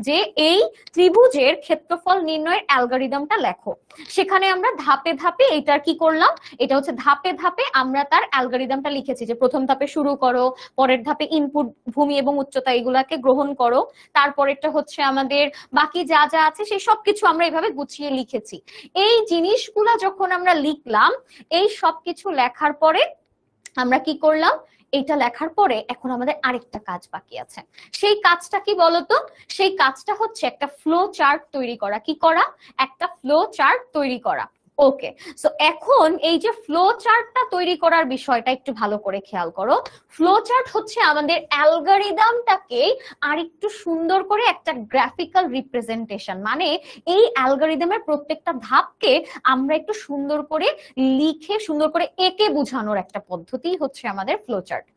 যে এই ত্রিভুজের ক্ষেত্রফল নির্ণয়ের অ্যালগরিদমটা লেখো। সেখানে আমরা ধাপে ধাপে এটা কি করলাম, এটা হচ্ছে ধাপে ধাপে আমরা তার অ্যালগরিদমটা লিখেছি যে প্রথম ধাপে শুরু করো, পরের ধাপে ইনপুট ভূমি এবং উচ্চতা এগুলাকে গ্রহণ করো, তারপরেরটা হচ্ছে আমাদের বাকি যা যা আছে সেই সবকিছু আমরা এইভাবে গুছিয়ে লিখেছি। এই জিনিসগুলা যখন আমরা লিখলাম, এই সবকিছু লেখার পরে আমরা কি করলাম, এইটা লেখার পরে এখন আমাদের আরেকটা কাজ বাকি আছে। সেই কাজটা কি বলতো, সেই কাজটা হচ্ছে একটা ফ্লো চার্ট তৈরি করা। কি করা? একটা ফ্লো চার্ট তৈরি করা। ওকে, সো এখন এই যে ফ্লো চার্টটা তৈরি করার বিষয়টা একটু ভালো করে খেয়াল করো। ফ্লো চার্ট হচ্ছে আমাদের অ্যালগরিদমটাকে আরেকটু সুন্দর করে একটা গ্রাফিক্যাল রিপ্রেজেন্টেশন, মানে এই অ্যালগরিদমের প্রত্যেকটা ধাপকে আমরা একটু সুন্দর করে লিখে সুন্দর করে এঁকে বোঝানোর একটা পদ্ধতি হচ্ছে আমাদের ফ্লো চার্ট।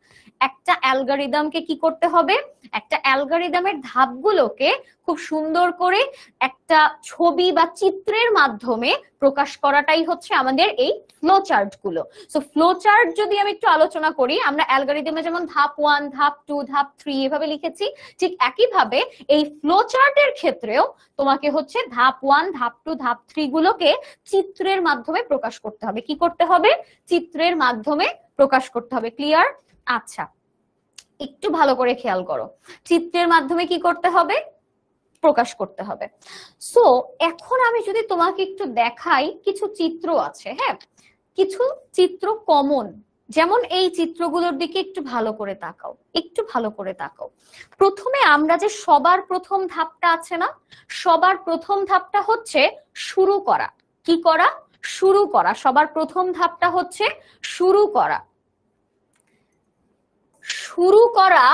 একটা অ্যালগরিদমকে কি করতে হবে, একটা অ্যালগরিদমের ধাপগুলোকে খুব সুন্দর করে একটা ছবি বা চিত্রের মাধ্যমে প্রকাশ করাটাই হচ্ছে আমাদের এই ফ্লো চার্ট গুলো। সো ফ্লো চার্ট যদি আমি একটু আলোচনা করি, আমরা অ্যালগরিদমে যেমন ধাপ 1, ধাপ 2, ধাপ 3 এভাবে লিখেছি, ঠিক একইভাবে এই ফ্লো চার্টের ক্ষেত্রেও তোমাকে হচ্ছে ধাপ 1, ধাপ 2, ধাপ 3 গুলোকে চিত্রের মাধ্যমে প্রকাশ করতে হবে। কি করতে হবে? চিত্রের মাধ্যমে প্রকাশ করতে হবে। ক্লিয়ার? আচ্ছা, একটু ভালো করে খেয়াল করো, চিত্রের মাধ্যমে কি করতে হবে? প্রকাশ করতে হবে। সো এখন আমি যদি তোমাকে একটু দেখাই, কিছু চিত্র আছে, হ্যাঁ কিছু চিত্র কমন, যেমন এই চিত্রগুলোর দিকে একটু ভালো করে তাকাও, একটু ভালো করে তাকাও। প্রথমে আমরা যে সবার প্রথম ধাপটা আছে না, সবার প্রথম ধাপটা হচ্ছে শুরু করা। কি করা? শুরু করা। সবার প্রথম ধাপটা হচ্ছে শুরু করা। শুরু করা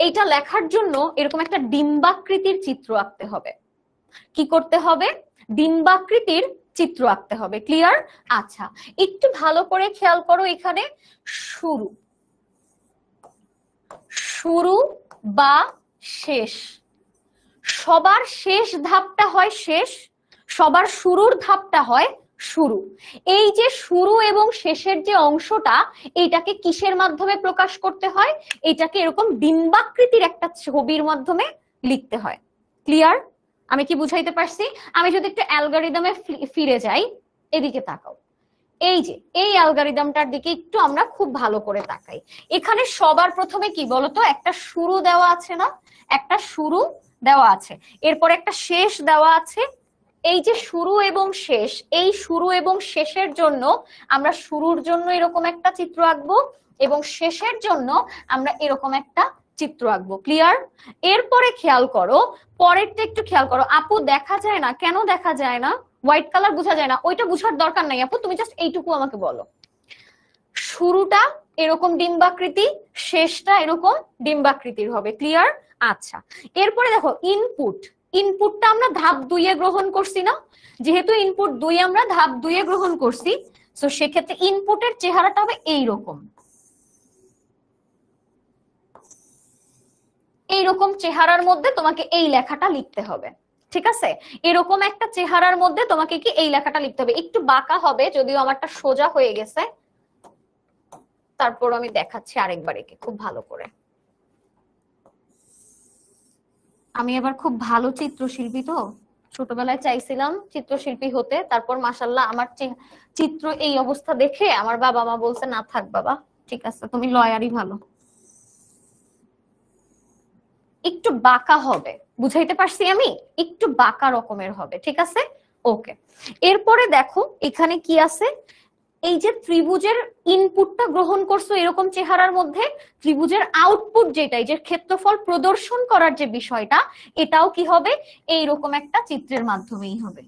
এইটা লেখার জন্য এরকম একটা ডিম্বাকৃতির চিত্র আঁকতে হবে। কি করতে হবে? ডিম্বাকৃতির চিত্র আঁকতে হবে। ক্লিয়ার? আচ্ছা, একটু ভালো করে খেয়াল করো এখানে শুরু, শুরু বা শেষ। সবার শেষ ধাপটা হয় শেষ, সবার শুরুর ধাপটা হয় শুরু। এই যে শুরু এবং শেষের যে অংশটা, এইটাকে কিসের মাধ্যমে প্রকাশ করতে হয়? এটাকে এরকম ডিম্বাকৃতির একটা ছবির মাধ্যমে লিখতে হয়। ক্লিয়ার? আমি কি বুঝাইতে পারছি? আমি যদি একটু অ্যালগরিদমে ফিরে যাই, এদিকে তাকাও, এই যে এই অ্যালগরিদমটার দিকে একটু আমরা খুব ভালো করে তাকাই। এখানে সবার প্রথমে কি বলতো, একটা শুরু দেওয়া আছে না, একটা শুরু দেওয়া আছে, এরপর একটা শেষ দেওয়া আছে। এই যে শুরু এবং শেষ, এই শুরু এবং শেষের জন্য আমরা শুরুর জন্য এরকম একটা চিত্র আঁকবো এবং শেষের জন্য আমরা এরকম একটা চিত্র আঁকবো। ক্লিয়ার? এরপরে খেয়াল করো পরেরটা, একটু খেয়াল করো। আপু দেখা যায় না, কেন দেখা যায় না? হোয়াইট কালার বোঝা যায় না, ওইটা বোঝার দরকার নাই আপু, তুমি জাস্ট এইটুকু আমাকে বলো। শুরুটা এরকম ডিম্বাকৃতি, শেষটা এরকম ডিম্বাকৃতির হবে। ক্লিয়ার? আচ্ছা, এরপরে দেখো ইনপুট। ইনপুটটা আমরা ধাপ 2 এ গ্রহণ করছি না, যেহেতু ইনপুট 2 আমরা ধাপ 2 এ গ্রহণ করছি, তো সেক্ষেত্রে ইনপুটের চেহারাটা হবে এইরকম। এইরকম চেহারার মধ্যে তোমাকে এই লেখাটা লিখতে হবে। ঠিক আছে? এরকম একটা চেহারার মধ্যে তোমাকে কি এই লেখাটা লিখতে হবে। একটু বাঁকা হবে, যদিও আমারটা সোজা হয়ে গেছে, তারপর আমি দেখাচ্ছি আরেকবার একে খুব ভালো করে। আমি এবার খুব ভালো চিত্রশিল্পী, তো ছোটবেলায় চাইছিলাম চিত্রশিল্পী হতে, তারপর মাশাল্লাহ আমার চিত্র এই অবস্থা দেখে আমার বাবা মা বলছে না থাক বাবা, ঠিক আছে তুমি লয়ারই ভালো। একটু বাঁকা হবে, বুঝাইতে পারছি আমি? একটু বাঁকা রকমের হবে, ঠিক আছে? ওকে, এরপরে দেখো এখানে কি আছে, এই যে ত্রিভুজের ইনপুটটা গ্রহণ করছো এরকম চেহারার মধ্যে, ত্রিভুজের আউটপুট যেটা, এই যে ক্ষেত্রফল প্রদর্শন করার যে বিষয়টা, এটাও কি হবে, এইরকম একটা চিত্রের মাধ্যমেই হবে।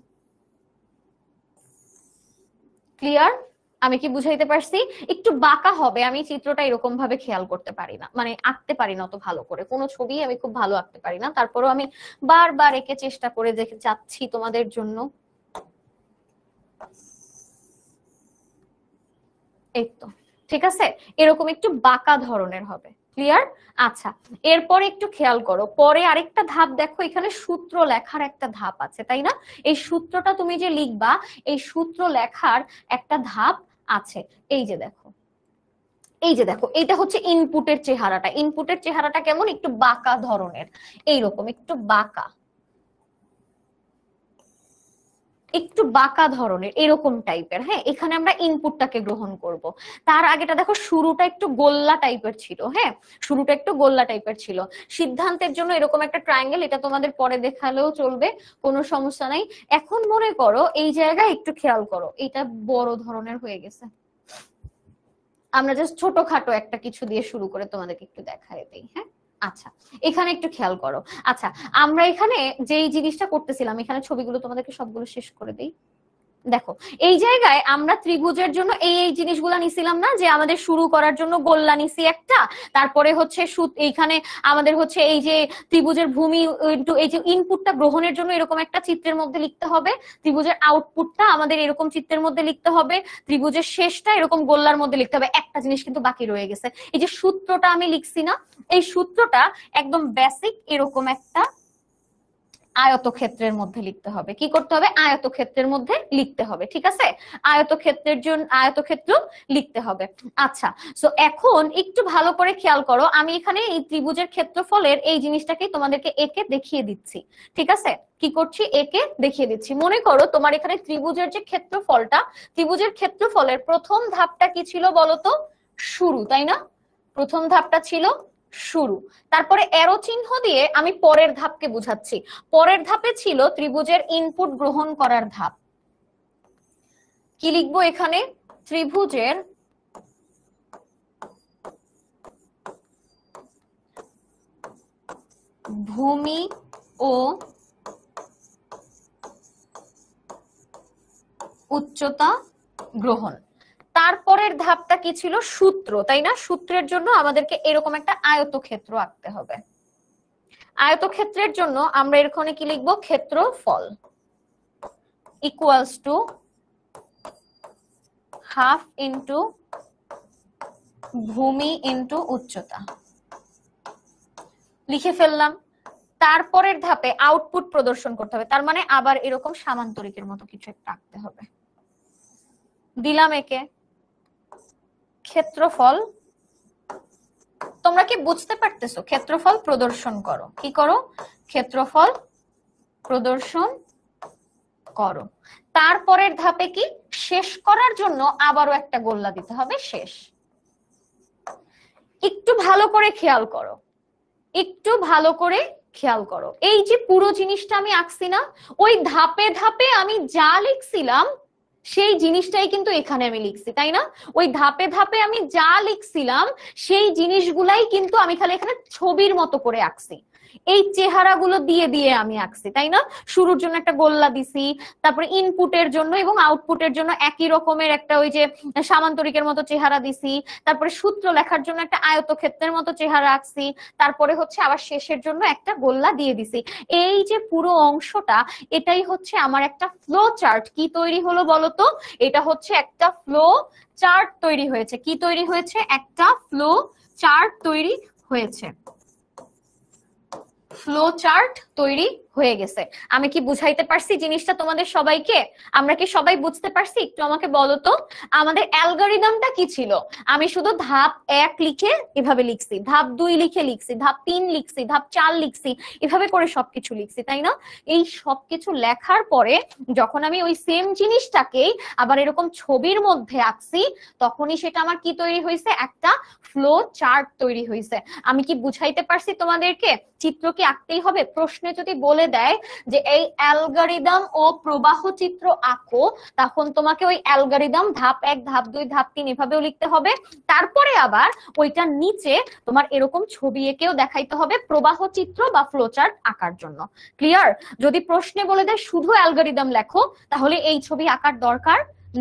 ক্লিয়ার? আমি কি বুঝাইতে পারছি? একটু বাঁকা হবে, আমি চিত্রটা এরকম ভাবে খেয়াল করতে পারি না, মানে আঁকতে পারি না অত ভালো করে, কোনো ছবি আমি খুব ভালো আঁকতে পারি না, তারপরেও আমি বারবার একে চেষ্টা করে দেখে যাচ্ছি তোমাদের জন্য। এই তো, ঠিক আছে, এরকম একটু বাঁকা ধরনের হবে। ক্লিয়ার? আচ্ছা, এরপর একটু খেয়াল করো, পরে আরেকটা ধাপ দেখো, এখানে সূত্র লেখার একটা ধাপ আছে, তাই না? এই সূত্রটা তুমি যে লিখবা, এই সূত্র লেখার একটা ধাপ আছে। এই যে দেখো, এই যে দেখো, এইটা হচ্ছে ইনপুটের চেহারাটা। ইনপুটের চেহারাটা কেমন, একটু বাঁকা ধরনের, এইরকম একটু বাঁকা, একটু বাঁকা ধরনের এরকম টাইপের। হ্যাঁ, এখানে আমরা ইনপুটটাকে গ্রহণ করব। তার আগেটা দেখো, শুরুটা একটু গোল্লা টাইপের ছিল। হ্যাঁ, শুরুটা একটু গোল্লা টাইপের ছিল। সিদ্ধান্তের জন্য এরকম একটা ট্রায়াঙ্গেল, এটা তোমাদের পরে দেখালেও চলবে, কোনো সমস্যা নাই। এখন মনে করো এই জায়গায় একটু খেয়াল করো, এটা বড় ধরনের হয়ে গেছে। আমরা জাস্ট ছোটখাটো একটা কিছু দিয়ে শুরু করে তোমাদেরকে একটু দেখায় দেই। হ্যাঁ, আচ্ছা, এখানে একটু খেয়াল করো। আচ্ছা, আমরা এখানে যেই জিনিসটা করতেছিলাম, এখানে ছবিগুলো তোমাদেরকে সবগুলো শেষ করে দেই। দেখো, এই জায়গায় আমরা ত্রিভুজের জন্য এই এই জিনিসগুলো নিছিলাম না, যে আমাদের শুরু করার জন্য গোল্লা নিছি একটা, তারপরে হচ্ছে এইখানে আমাদের হচ্ছে এই যে ত্রিভুজের ভূমি, এই যে ইনপুটটা গ্রহণের জন্য এরকম একটা চিত্রের মধ্যে লিখতে হবে, ত্রিভুজের আউটপুটটা আমাদের এরকম চিত্রের মধ্যে লিখতে হবে, ত্রিভুজের শেষটা এরকম গোল্লার মধ্যে লিখতে হবে। একটা জিনিস কিন্তু বাকি রয়ে গেছে, এই যে সূত্রটা আমি লিখছি না, এই সূত্রটা একদম বেসিক এরকম একটা আয়তক্ষেত্রের মধ্যে লিখতে হবে। কি করতে হবে, আয়তক্ষেত্রের মধ্যে লিখতে হবে, ঠিক আছে? আয়তক্ষেত্রের জন্য আয়তক্ষেত্র লিখতে হবে। আচ্ছা, সো এখন একটু ভালো করে খেয়াল করো, আমি এখানে এই ত্রিভুজের ক্ষেত্রফলের এই জিনিসটাকে তোমাদেরকে একে দেখিয়ে দিচ্ছি, ঠিক আছে? কি করছি, একে দেখিয়ে দিচ্ছি। মনে করো তোমার এখানে ত্রিভুজের যে ক্ষেত্রফলটা, ত্রিভুজের ক্ষেত্রফলের প্রথম ধাপটা কি ছিল বলতো, শুরু, তাই না? প্রথম ধাপটা ছিল শুরু, তারপরে এরো চিহ্ন দিয়ে আমি পরের ধাপকে বুঝাচ্ছি। পরের ধাপে ছিল ত্রিভুজের ইনপুট গ্রহণ করার ধাপ। কি লিখবো এখানে, ত্রিভুজের ভূমি ও উচ্চতা গ্রহণ। তারপরের ধাপটা কি ছিল, সূত্র, তাই না? সূত্রের জন্য আমাদেরকে এরকম একটা আয়তক্ষেত্র আঁকতে হবে। আয়তক্ষেত্রের জন্য আমরা এখানে কি লিখবো, ক্ষেত্রফল ইকুয়ালস টু হাফ ইন্টু ভূমি ইন্টু উচ্চতা, লিখে ফেললাম। তারপরের ধাপে আউটপুট প্রদর্শন করতে হবে, তার মানে আবার এরকম সামান্তরিকের মতো কিছু একটা আঁকতে হবে। দিলাম একে ক্ষেত্রফল, তোমরা কি বুঝতে পারতেছো? ক্ষেত্রফল প্রদর্শন করো, কি করো, ক্ষেত্রফল প্রদর্শন করো। তারপরের ধাপে কি, শেষ করার জন্য আবারও একটা গোল্লা দিতে হবে, শেষ। একটু ভালো করে খেয়াল করো, একটু ভালো করে খেয়াল করো, এই যে পুরো জিনিসটা আমি আঁকছি না, ওই ধাপে ধাপে আমি যা লিখছিলাম সেই জিনিসটাই কিন্তু এখানে আমি লিখছি, তাই না? ওই ধাপে ধাপে আমি যা লিখছিলাম সেই জিনিসগুলাই কিন্তু আমি খালি এখানে ছবির মতো করে আঁকছি, এই চেহারাগুলো দিয়ে দিয়ে আমি আঁকছি, তাই না? শুরুর জন্য একটা গোল্লা দিছি, তারপরে ইনপুটের জন্য এবং আউটপুটের জন্য একই রকমের একটা ওই যে সামান্তরিকের মতো চেহারা দিছি, তারপরে সূত্র লেখার জন্য একটা আয়তক্ষেত্রের মতো চেহারা আঁকছি, তারপরে হচ্ছে আবার শেষের জন্য একটা গোল্লা দিয়ে দিছি। এই যে পুরো অংশটা, এটাই হচ্ছে আমার একটা ফ্লো চার্ট। কি তৈরি হলো বলতো, এটা হচ্ছে একটা ফ্লো চার্ট তৈরি হয়েছে। কি তৈরি হয়েছে, একটা ফ্লো চার্ট তৈরি হয়েছে। ফ্লো চার্ট তৈরি হয়ে গেছে। আমি কি বুঝাইতে পারছি জিনিসটা তোমাদের সবাইকে? আমরা কি সবাই বুঝতে পারছি? একটু আমাকে বলো তো আমাদের অ্যালগরিদমটা কি ছিল। আমি শুধু ধাপ 1 লিখে এভাবে লিখছি, ধাপ 2 লিখে লিখছি, ধাপ 3 লিখছি, ধাপ 4 লিখছি, এভাবে করে সবকিছু লিখছি, তাই না? এই সবকিছু লেখার পরে যখন আমি ওই সেম জিনিসটাকেই আবার এরকম ছবির মধ্যে আঁকছি, তখনই সেটা আমার কি তৈরি হয়েছে, একটা ফ্লো চার্ট তৈরি হয়েছে। আমি কি বুঝাইতে পারছি তোমাদেরকে? চিত্র কি আঁকতেই হবে? প্রশ্নে যদি বলে দেয় যে এই অ্যালগরিদম ও প্রবাহ চিত্র আঁকো, তখন তোমাকে ওই অ্যালগরিদম ধাপ 1 ধাপ 2 ধাপ 3 এভাবেও লিখতে হবে। তারপরে আবার ওইটার নিচে তোমার এরকম ছবি এঁকেও দেখাইতে হবে প্রবাহ চিত্র বা ফ্লোচার্ট আঁকার জন্য। ক্লিয়ার? যদি প্রশ্নে বলে দেয় শুধু অ্যালগরিদম লেখো, তাহলে এই ছবি আঁকার দরকার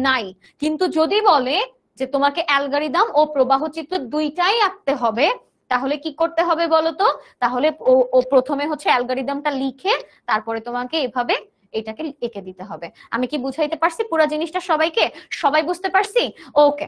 নাই। কিন্তু যদি বলে যে তোমাকে অ্যালগরিদম ও প্রবাহ চিত্র দুইটাই আঁকতে হবে, তাহলে কি করতে হবে বলতো? তাহলে ও প্রথমে হচ্ছে অ্যালগরিদমটা লিখে তারপরে তোমাকে এভাবে এটাকে এঁকে দিতে হবে। আমি কি বুঝাইতে পারছি পুরো জিনিসটা সবাইকে? সবাই বুঝতে পারছি? ওকে,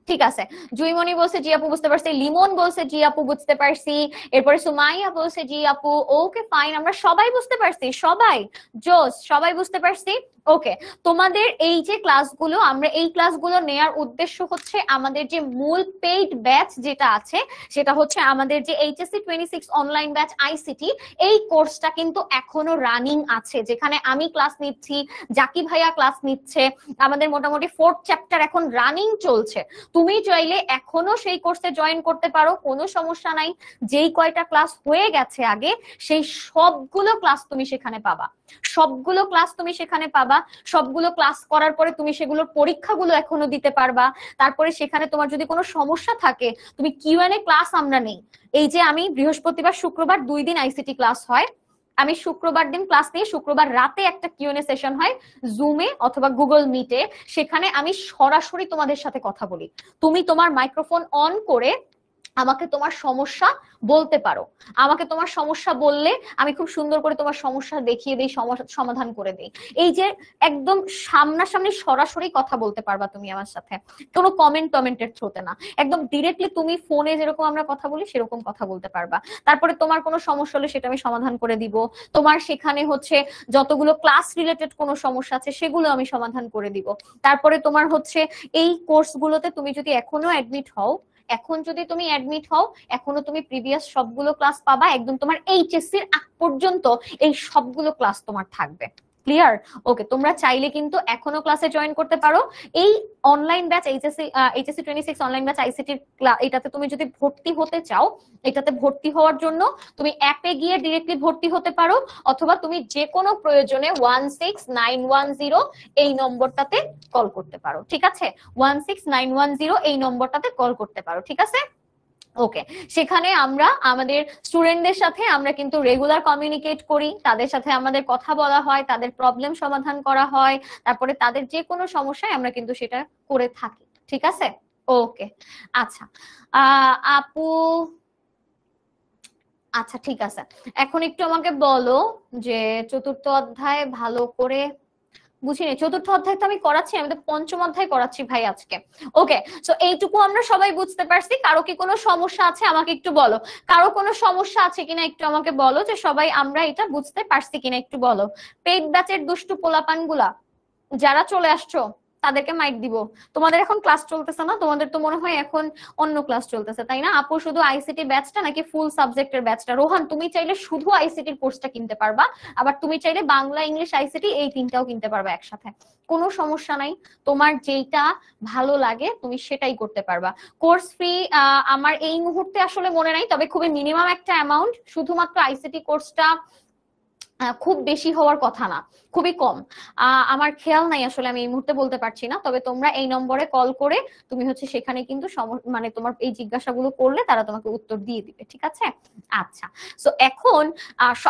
ঠিক আছে। জুইমনি বলছে জি আপু বুঝতে পারছি, লিমন বলছে জি আপু বুঝতে পারছি, এরপরে সুমাইয়া বলছে জি আপু। ওকে ফাইন, আমরা সবাই বুঝতে পারছি, সবাই জোস, সবাই বুঝতে পারছি। ওকে, তোমাদের এই যে ক্লাসগুলো, আমরা এই ক্লাসগুলো নেয়ার উদ্দেশ্য হচ্ছে আমাদের যে মূল পেইড ব্যাচ যেটা আছে, সেটা হচ্ছে আমাদের যে এইচএসসি 26 অনলাইন ব্যাচ আইসিটি, এই কোর্সটা কিন্তু এখনো রানিং আছে, যেখানে আমি ক্লাস নিচ্ছি, জাকি ভাইয়া ক্লাস নিচ্ছে, আমাদের মোটামুটি 4th চ্যাপ্টার এখন রানিং চলছে। তুমি চাইলে এখনো সেই কোর্সে জয়েন করতে পারো, কোনো সমস্যা নাই। যেই কয়টা ক্লাস হয়ে গেছে আগে, সেই সবগুলো ক্লাস তুমি সেখানে পাবা, সবগুলো ক্লাস তুমি সেখানে পাবা। সবগুলো ক্লাস করার পরে তুমি সেগুলোর পরীক্ষাগুলো এখনো দিতে পারবা। তারপরে সেখানে তোমার যদি কোনো সমস্যা থাকে, তুমি কিউএনএ ক্লাস আমরা নেই। এই যে আমি বৃহস্পতিবার শুক্রবার 2 দিন আইসিটি ক্লাস হয়, আমি শুক্রবার দিন ক্লাস নিয়ে শুক্রবার রাতে একটা কিউএনএ সেশন হয় জুমে অথবা গুগল মিটে, সেখানে আমি সরাসরি তোমাদের সাথে কথা বলি। তুমি তোমার মাইক্রোফোন অন করে আমাকে তোমার সমস্যা বলতে পারো। আমাকে তোমার সমস্যা বললে আমি খুব সুন্দর করে তোমার সমস্যা দেখিয়ে দিই, সমাধান করে দিই। এই যে একদম সামনাসামনি সরাসরি কথা বলতে পারবা তুমি আমার সাথে, কোনো কমেন্টের থ্রুতে না, একদম ডিরেক্টলি তুমি ফোনে যেরকম আমরা কথা বলি সেরকম কথা বলতে পারবা। তারপরে তোমার কোনো সমস্যা হলে সেটা আমি সমাধান করে দিব। তোমার সেখানে হচ্ছে যতগুলো ক্লাস রিলেটেড কোনো সমস্যা আছে সেগুলো আমি সমাধান করে দিব। তারপরে তোমার হচ্ছে এই কোর্সগুলোতে তুমি যদি এখনো অ্যাডমিট হও, এখন যদি তুমি অ্যাডমিট হও, এখনো তুমি প্রিভিয়াস সবগুলো ক্লাস পাবা, একদম তোমার এইচএসসির আগ পর্যন্ত এই সবগুলো ক্লাস তোমার থাকবে। ক্লিয়ার? ওকে, তোমরা চাইলে কিন্তু এখনো ক্লাসে জয়েন করতে পারো। এই online batch HSC 26 online batch আইসিটির এটাতে তুমি যদি ভর্তি হতে চাও, এটাতে ভর্তি হওয়ার জন্য তুমি অ্যাপে গিয়ে ডিরেক্টলি ভর্তি হতে পারো, অথবা তুমি যে কোনো প্রয়োজনে 16910 এই নম্বরটাতে কল করতে পারো। ঠিক আছে? 16910 এই নম্বরটাতে কল করতে পারো। ঠিক আছে? ওকে, সেখানে আমরা আমাদের স্টুডেন্টদের সাথে আমরা কিন্তু রেগুলার কমিউনিকেট করি, তাদের সাথে আমাদের কথা বলা হয়, তাদের প্রবলেম সমাধান করা হয়, তারপরে তাদের যে কোনো সমস্যায় আমরা কিন্তু সেটা করে থাকি। ঠিক আছে? ওকে, আচ্ছা আপু, আচ্ছা ঠিক আছে। এখন একটু আমাকে বলো যে চতুর্থ অধ্যায় ভালো করে বুঝিনি। চতুর্থ অধ্যায় তো আমি করাচ্ছি, আমি তো পঞ্চম অধ্যায় করাচ্ছি ভাই আজকে। ওকে, সো এইটুকু আমরা সবাই বুঝতে পারছি। কারো কি কোনো সমস্যা আছে আমাকে একটু বলো, কারো কোনো সমস্যা আছে কিনা একটু আমাকে বলো, যে সবাই আমরা এটা বুঝতে পারছি কিনা একটু বলো। পেইড ব্যাচের দুষ্টু পোলাপান গুলা যারা চলে আসছো তাদেরকে মাইক দিব। তোমাদের এখন ক্লাস চলতেছে না? তোমাদের তো মনে হয় এখন অন্য ক্লাস চলতেছে, তাই না? আপু শুধু আইসিটি ব্যাচটা নাকি ফুল সাবজেক্টের ব্যাচটা? রোহান তুমি চাইলে শুধু আইসিটির কোর্সটা কিনতে পারবা, আবার তুমি চাইলে বাংলা ইংলিশ আইসিটি এই তিনটাও কিনতে পারবা একসাথে, কোনো সমস্যা নাই। তোমার যেটা ভালো লাগে তুমি সেটাই করতে পারবা। কোর্স ফি আমার এই মুহূর্তে আসলে মনে নাই, তবে খুবই মিনিমাম একটা অ্যামাউন্ট। শুধুমাত্র আইসিটি কোর্সটা খুব বেশি হওয়ার কথা না, খুবই কম। আমার খেয়াল নাই আসলে, আমি এই মুহূর্তে বলতে পারছি না। তবে তোমরা এই নম্বরে কল করে তুমি হচ্ছে সেখানে কিন্তু মানে তোমার এই জিজ্ঞাসাগুলো করলে তারা তোমাকে উত্তর দিয়ে দিবে। ঠিক আছে? আচ্ছা, সো এখন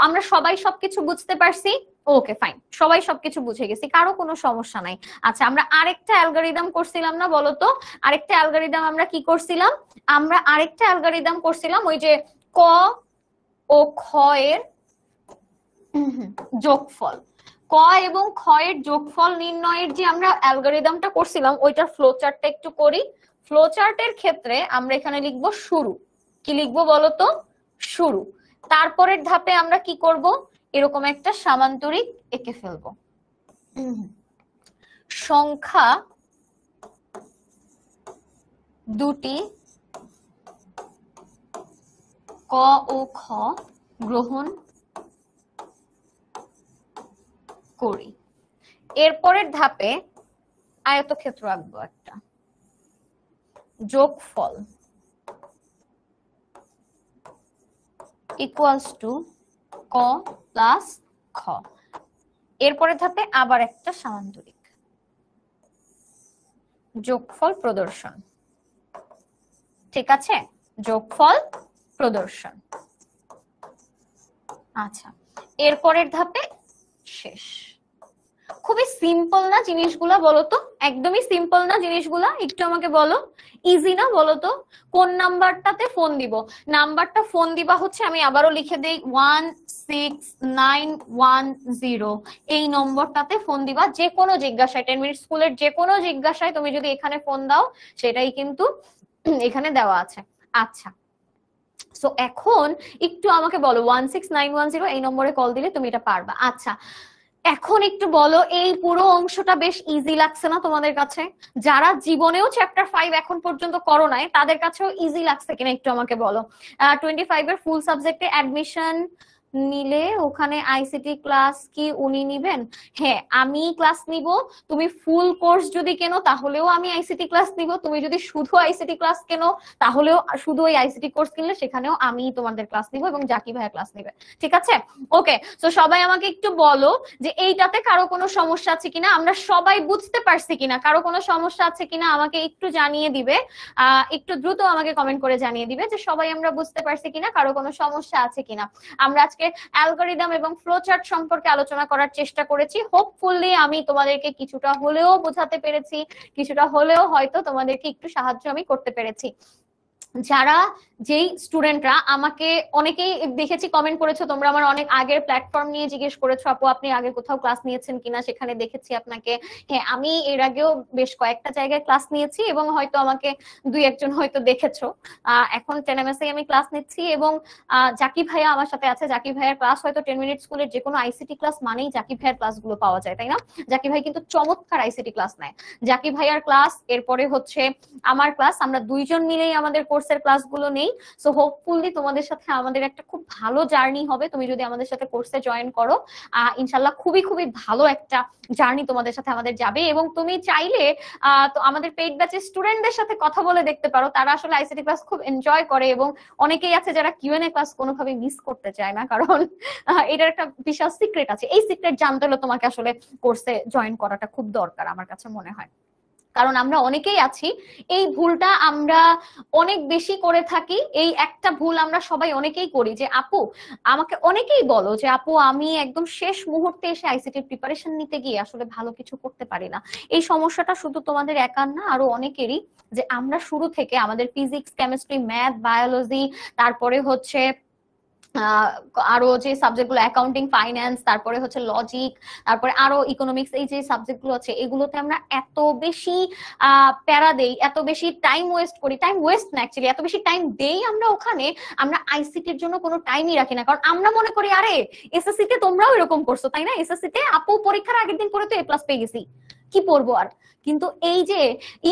আমরা সবাই সবকিছু বুঝতে পারছি। ওকে ফাইন, সবাই সবকিছু বুঝে গেছি, কারো কোনো সমস্যা নাই। আচ্ছা, আমরা আরেকটা অ্যালগরিদম করছিলাম না বলো তো? আরেকটা অ্যালগরিদম আমরা কি করছিলাম? আমরা আরেকটা অ্যালগরিদম করছিলাম ওই যে ক ও খ এর যোগফল। ক এবং খ এর যোগফল নির্ণয়ের যে আমরা অ্যালগরিদমটা করছিলাম, ওইটার ফ্লো চার্টটা একটু করি। ফ্লো চার্টের ক্ষেত্রে আমরা এখানে লিখবো শুরু। কি লিখবো বলো তো? শুরু। তারপরের ধাপে আমরা কি করব, এরকম একটা সামান্তরিক এঁকে ফেলবো। সংখ্যা দুটি ক ও খ গ্রহণ করি। এরপরের ধাপে আয়তক্ষেত্র আঁকবো একটা, যোগফল ইকুয়ালস টু ক প্লাস খ। এরপরের ধাপে আবার একটা সামান্তরিক, যোগফল প্রদর্শন। ঠিক আছে, যোগফল প্রদর্শন। আচ্ছা, এরপরের ধাপে শেষ। খুবই সিম্পল না জিনিসগুলা, বলো তো? একদমই সিম্পল না জিনিসগুলা? একটু আমাকে বলো, ইজি না বলো তো? কোন নাম্বারটাতে ফোন দিব? নাম্বারটা ফোন দিবা হচ্ছে, আমি আবারও লিখে দেই, 16910। এই নম্বরটাতে ফোন দিবা যে কোনো জিজ্ঞাসায়, 10 মিনিট স্কুলের যে কোনো জিজ্ঞাসায় তুমি যদি এখানে ফোন দাও, সেটাই কিন্তু এখানে দেওয়া আছে। আচ্ছা, সো এখন একটু আমাকে বলো, 16910 এই নম্বরে কল দিলে তুমি এটা পারবা। আচ্ছা, এখন একটু বলো, এই পুরো অংশটা বেশ ইজি লাগছে না তোমাদের কাছে? যারা জীবনেও চ্যাপ্টার 5 এখন পর্যন্ত করো নাই, তাদের কাছেও ইজি লাগছে কিনা একটু আমাকে বলো। 25 এর ফুল সাবজেক্টে অ্যাডমিশন নিলে ওখানে আইসিটি ক্লাস কি উনি নিবেন? হ্যাঁ, আমি ক্লাস নিব। তুমি ফুল কোর্স যদি কেনো তাহলেও আমি আইসিটি ক্লাস নিব। তুমি যদি শুধু আইসিটি ক্লাস কেনো তাহলেও, শুধু ওই আইসিটি কোর্স কিনলে সেখানেও আমি তোমাদের ক্লাস নিব এবং জাকি ভাইয়া ক্লাস নিবে। ঠিক আছে, ওকে। তো সবাই আমাকে একটু বলো যে এইটাতে কারো কোনো সমস্যা আছে কিনা, আমরা সবাই বুঝতে পারছি কিনা, কারো কোনো সমস্যা আছে কিনা আমাকে একটু জানিয়ে দিবে। একটু দ্রুত আমাকে কমেন্ট করে জানিয়ে দিবে যে সবাই আমরা বুঝতে পারছি কিনা, কারো কোনো সমস্যা আছে কিনা। আমরা আজকে অ্যালগরিদম এবং ফ্লোচার্ট সম্পর্কে আলোচনা করার চেষ্টা করেছি। হোপফুলি আমি তোমাদেরকে কিছুটা হলেও বোঝাতে পেরেছি, কিছুটা হলেও হয়তো তোমাদেরকে একটু সাহায্য আমি করতে পেরেছি। যারা যেই স্টুডেন্টরা আমাকে, অনেকেই দেখেছি কমেন্ট করেছো, তোমরা আমার অনেক আগের প্ল্যাটফর্ম নিয়ে জিজ্ঞেস করেছো, আপু আপনি আগে কোথাও ক্লাস নিয়েছেন কিনা, সেখানে দেখেছি আপনাকে। হ্যাঁ, আমি এর আগেও বেশ কয়েকটা জায়গায় ক্লাস নিয়েছি এবং হয়তো আমাকে দুই একজন হয়তো দেখেছো। এখন 10 আমি ক্লাস নিচ্ছি এবং জাকি ভাইয়া আমার সাথে আছে। জাকি ভাইয়ার ক্লাস হয়তো 10 মিনিট স্কুলের যে কোনো আইসিটি ক্লাস মানেই জাকি ভাইয়ার ক্লাসগুলো পাওয়া যায়, তাই না? জাকি ভাই কিন্তু চমৎকার আইসিটি ক্লাস নেয়। জাকি ভাইয়ার ক্লাস, এরপরে হচ্ছে আমার ক্লাস, আমরা দুইজন মিলেই আমাদের কোর্সের ক্লাসগুলো নেই। সো হোপফুলি তোমাদের সাথে আমাদের একটা খুব ভালো জার্নি হবে তুমি যদি আমাদের সাথে কোর্সে জয়েন করো। ইনশাল্লাহ খুবই খুবই ভালো একটা জার্নি তোমাদের সাথে আমাদের যাবে। এবং তুমি চাইলে তো আমাদের পেইড ব্যাচের স্টুডেন্টদের সাথে কথা বলে দেখতে পারো, তারা আসলে আইসিটি ক্লাস খুব এনজয় করে এবং অনেকেই আছে যারা কিউএনএ ক্লাস কোনোভাবে মিস করতে চায় না, কারণ এটার একটা বিশাল সিক্রেট আছে। এই সিক্রেট জানতে হলে তোমাকে আসলে কোর্সে জয়েন করাটা খুব দরকার আমার কাছে মনে হয়। কারণ আমরা অনেকেই আছি, এই ভুলটা আমরা অনেক বেশি করে থাকি। এই একটা ভুল আমরা সবাই অনেকেই করি, যে আপু, আমাকে অনেকেই বলো যে আপু আমি একদম শেষ মুহূর্তে এসে আইসিটির প্রিপারেশন নিতে গিয়ে আসলে ভালো কিছু করতে পারি না। এই সমস্যাটা শুধু তোমাদের একার না, আরো অনেকেরই, যে আমরা শুরু থেকে আমাদের ফিজিক্স, কেমিস্ট্রি, ম্যাথ, বায়োলজি, তারপরে হচ্ছে আরো যে সাবজেক্টগুলো অ্যাকাউন্টিং, ফাইন্যান্স, তারপরে হচ্ছে লজিক, তারপরে আরো ইকোনমিক্স, এই যে সাবজেক্টগুলো আছে এগুলোতে আমরা এত বেশি প্যারা দেই, এত বেশি টাইম ওয়েস্ট করি। টাইম ওয়েস্ট না, অ্যাকচুয়ালি এত বেশি টাইম দেই আমরা ওখানে, আমরা আইসিটির জন্য কোনো টাইমই রাখি না। কারণ আমরা মনে করি আরে এসএসসি তে তোমরাও এরকম করছো, তাই না? এসএসসি তে আপু পরীক্ষার আগের দিন পরে তো A+ পেয়ে গেছি, কি পড়বো আর। কিন্তু এই যে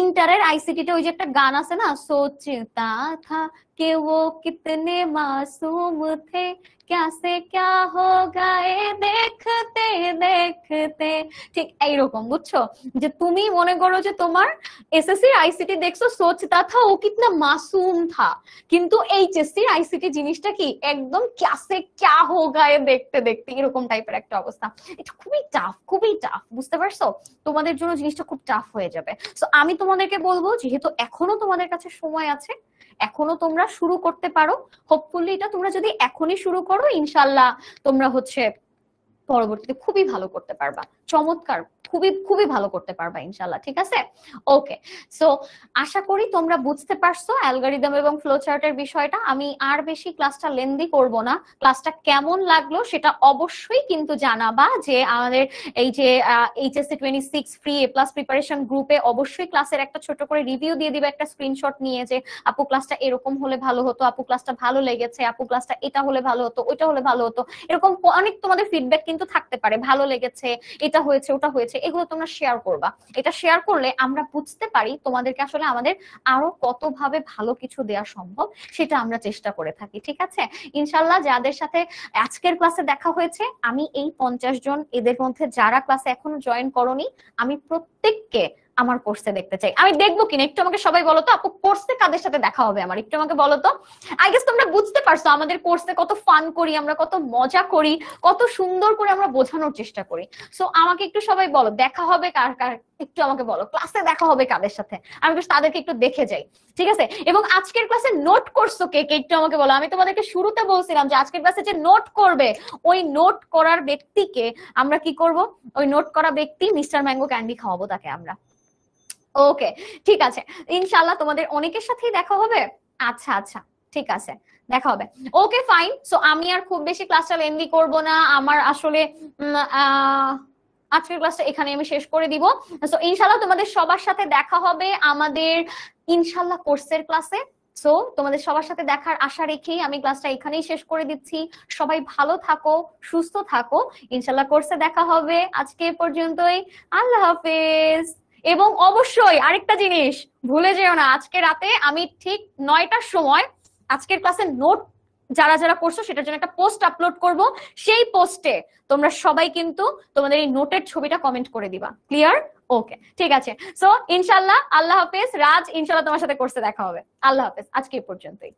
ইন্টারের আইসিটিতে ওই যে একটা গান আছে না, সোচতা থা कि वो कितने मासूम थे क्या से क्या हो गए देखते देखते, ঠিক এইরকম, বুঝছো? যে তুমি মনে করো যে তোমার এসএসসি আইসিটি দেখছো, সোচতা থা ও কিতনা মাসুম থা, কিন্তু এইচএসসি আইসিটি জিনিসটা কি একদম क्या से क्या हो गए দেখতে দেখতে এরকম টাইপের একটা অবস্থা। এটা খুবই টাফ, খুবই টাফ, বুঝতে পারছো? তোমাদের জন্য জিনিসটা খুব টাফ হয়ে যাবে। সো আমি তোমাদেরকে বলবো, যেহেতু এখনো তোমাদের কাছে সময় আছে, এখনো তোমরা শুরু করতে পারো। হোপফুলি এটা তোমরা যদি এখনই শুরু করো, ইনশাল্লাহ তোমরা হচ্ছে পরবর্তীতে খুবই ভালো করতে পারবা, চমৎকার, খুবই খুবই ভালো করতে পারবা ইনশাল্লাহ। ঠিক আছে, ওকে। সো আশা করি তোমরা বুঝতে পারছো অ্যালগরিদম এবং ফ্লোচার্টের বিষয়টা। আমি আর বেশি ক্লাসটা লেন্দি করব না। ক্লাসটা কেমন লাগলো সেটা অবশ্যই কিন্তু জানাবা, যে আমাদের এই যে এইচএসসি 26 ফ্রি এ প্লাস প্রিপারেশন গ্রুপে অবশ্যই ক্লাসের একটা ছোট করে রিভিউ দিয়ে দিবে, একটা স্ক্রিনশট নিয়ে, যে আপু ক্লাসটা এরকম হলে ভালো হতো, আপু ক্লাসটা ভালো লেগেছে, আপু ক্লাসটা এটা হলে ভালো হতো, ওইটা হলে ভালো হতো। এরকম অনেক তোমাদের ফিডব্যাক কিন্তু থাকতে পারে, ভালো লেগেছে, এটা হয়েছে, ওটা হয়েছে, এগুলো তোমরা শেয়ার করবা। এটা শেয়ার করলে আমরা বুঝতে পারি তোমাদেরকে আসলে আমাদের আরো কত ভাবে ভালো কিছু দেওয়া সম্ভব, সেটা আমরা চেষ্টা করে থাকি। ঠিক আছে, ইনশাল্লাহ যাদের সাথে আজকের ক্লাসে দেখা হয়েছে, আমি এই 50 জন, এদের মধ্যে যারা ক্লাসে এখনো জয়েন করনি, আমি প্রত্যেককে আমার কোর্সে দেখতে চাই। আমি দেখবো কিনা একটু আমাকে সবাই বলো তো, আপু কোর্সে কাদের সাথে দেখা হবে আমার, একটু আমাকে বলো তো। আই গেস তোমরা বুঝতে পারছো আমাদের কোর্সে কত ফান করি আমরা, কত মজা করি, কত সুন্দর করে আমরা বোঝানোর চেষ্টা করি। সো আমাকে একটু সবাই বলো দেখা হবে কার কার, একটু আমাকে বলো ক্লাসে দেখা হবে কাদের সাথে, আমি একটু তাদেরকে একটু দেখে যাই। ঠিক আছে, এবং আজকের ক্লাসে নোট করছো কে কে, একটু আমাকে বলো। আমি তোমাদেরকে শুরুতে বলছিলাম যে আজকের ক্লাসে যে নোট করবে, ওই নোট করার ব্যক্তিকে আমরা কি করব, ওই নোট করা ব্যক্তি মিস্টার ম্যাঙ্গো ক্যান্ডি খাওয়াবো তাকে আমরা। ওকে, ঠিক আছে, ইনশাআল্লাহ তোমাদের অনেকের সাথেই দেখা হবে। আচ্ছা আচ্ছা, ঠিক আছে, দেখা হবে। Okay fine. সো আমি আর খুব বেশি ক্লাসটা লেন্দি করব না, আমার আসলে আজকের ক্লাসটা এখানে আমি শেষ করে দিব। সো ইনশাআল্লাহ তোমাদের সবার সাথে দেখা হবে আমাদের ইনশাআল্লাহ কোর্সের ক্লাসে। সো তোমাদের সবার সাথে দেখার আশা রেখেই আমি ক্লাসটা এখানেই শেষ করে দিচ্ছি। সবাই ভালো থাকো, সুস্থ থাকো, ইনশাআল্লাহ কোর্সে দেখা হবে। আজকে এ পর্যন্তই, আল্লাহ হাফেজ। এবং অবশ্যই আরেকটা জিনিস ভুলে যেও না, আজকে রাতে আমি ঠিক 9টার সময় আজকের ক্লাসের নোট যারা যারা করছো সেটার জন্য একটা পোস্ট আপলোড করব। সেই পোস্টে তোমরা সবাই কিন্তু তোমাদের এই নোটের ছবিটা কমেন্ট করে দিবা। ক্লিয়ার? ওকে, ঠিক আছে। সো ইনশাআল্লাহ, আল্লাহ হাফেজ। রাজ, ইনশাআল্লাহ তোমার সাথে কোর্সে দেখা হবে। আল্লাহ হাফেজ, আজকে এই পর্যন্তই।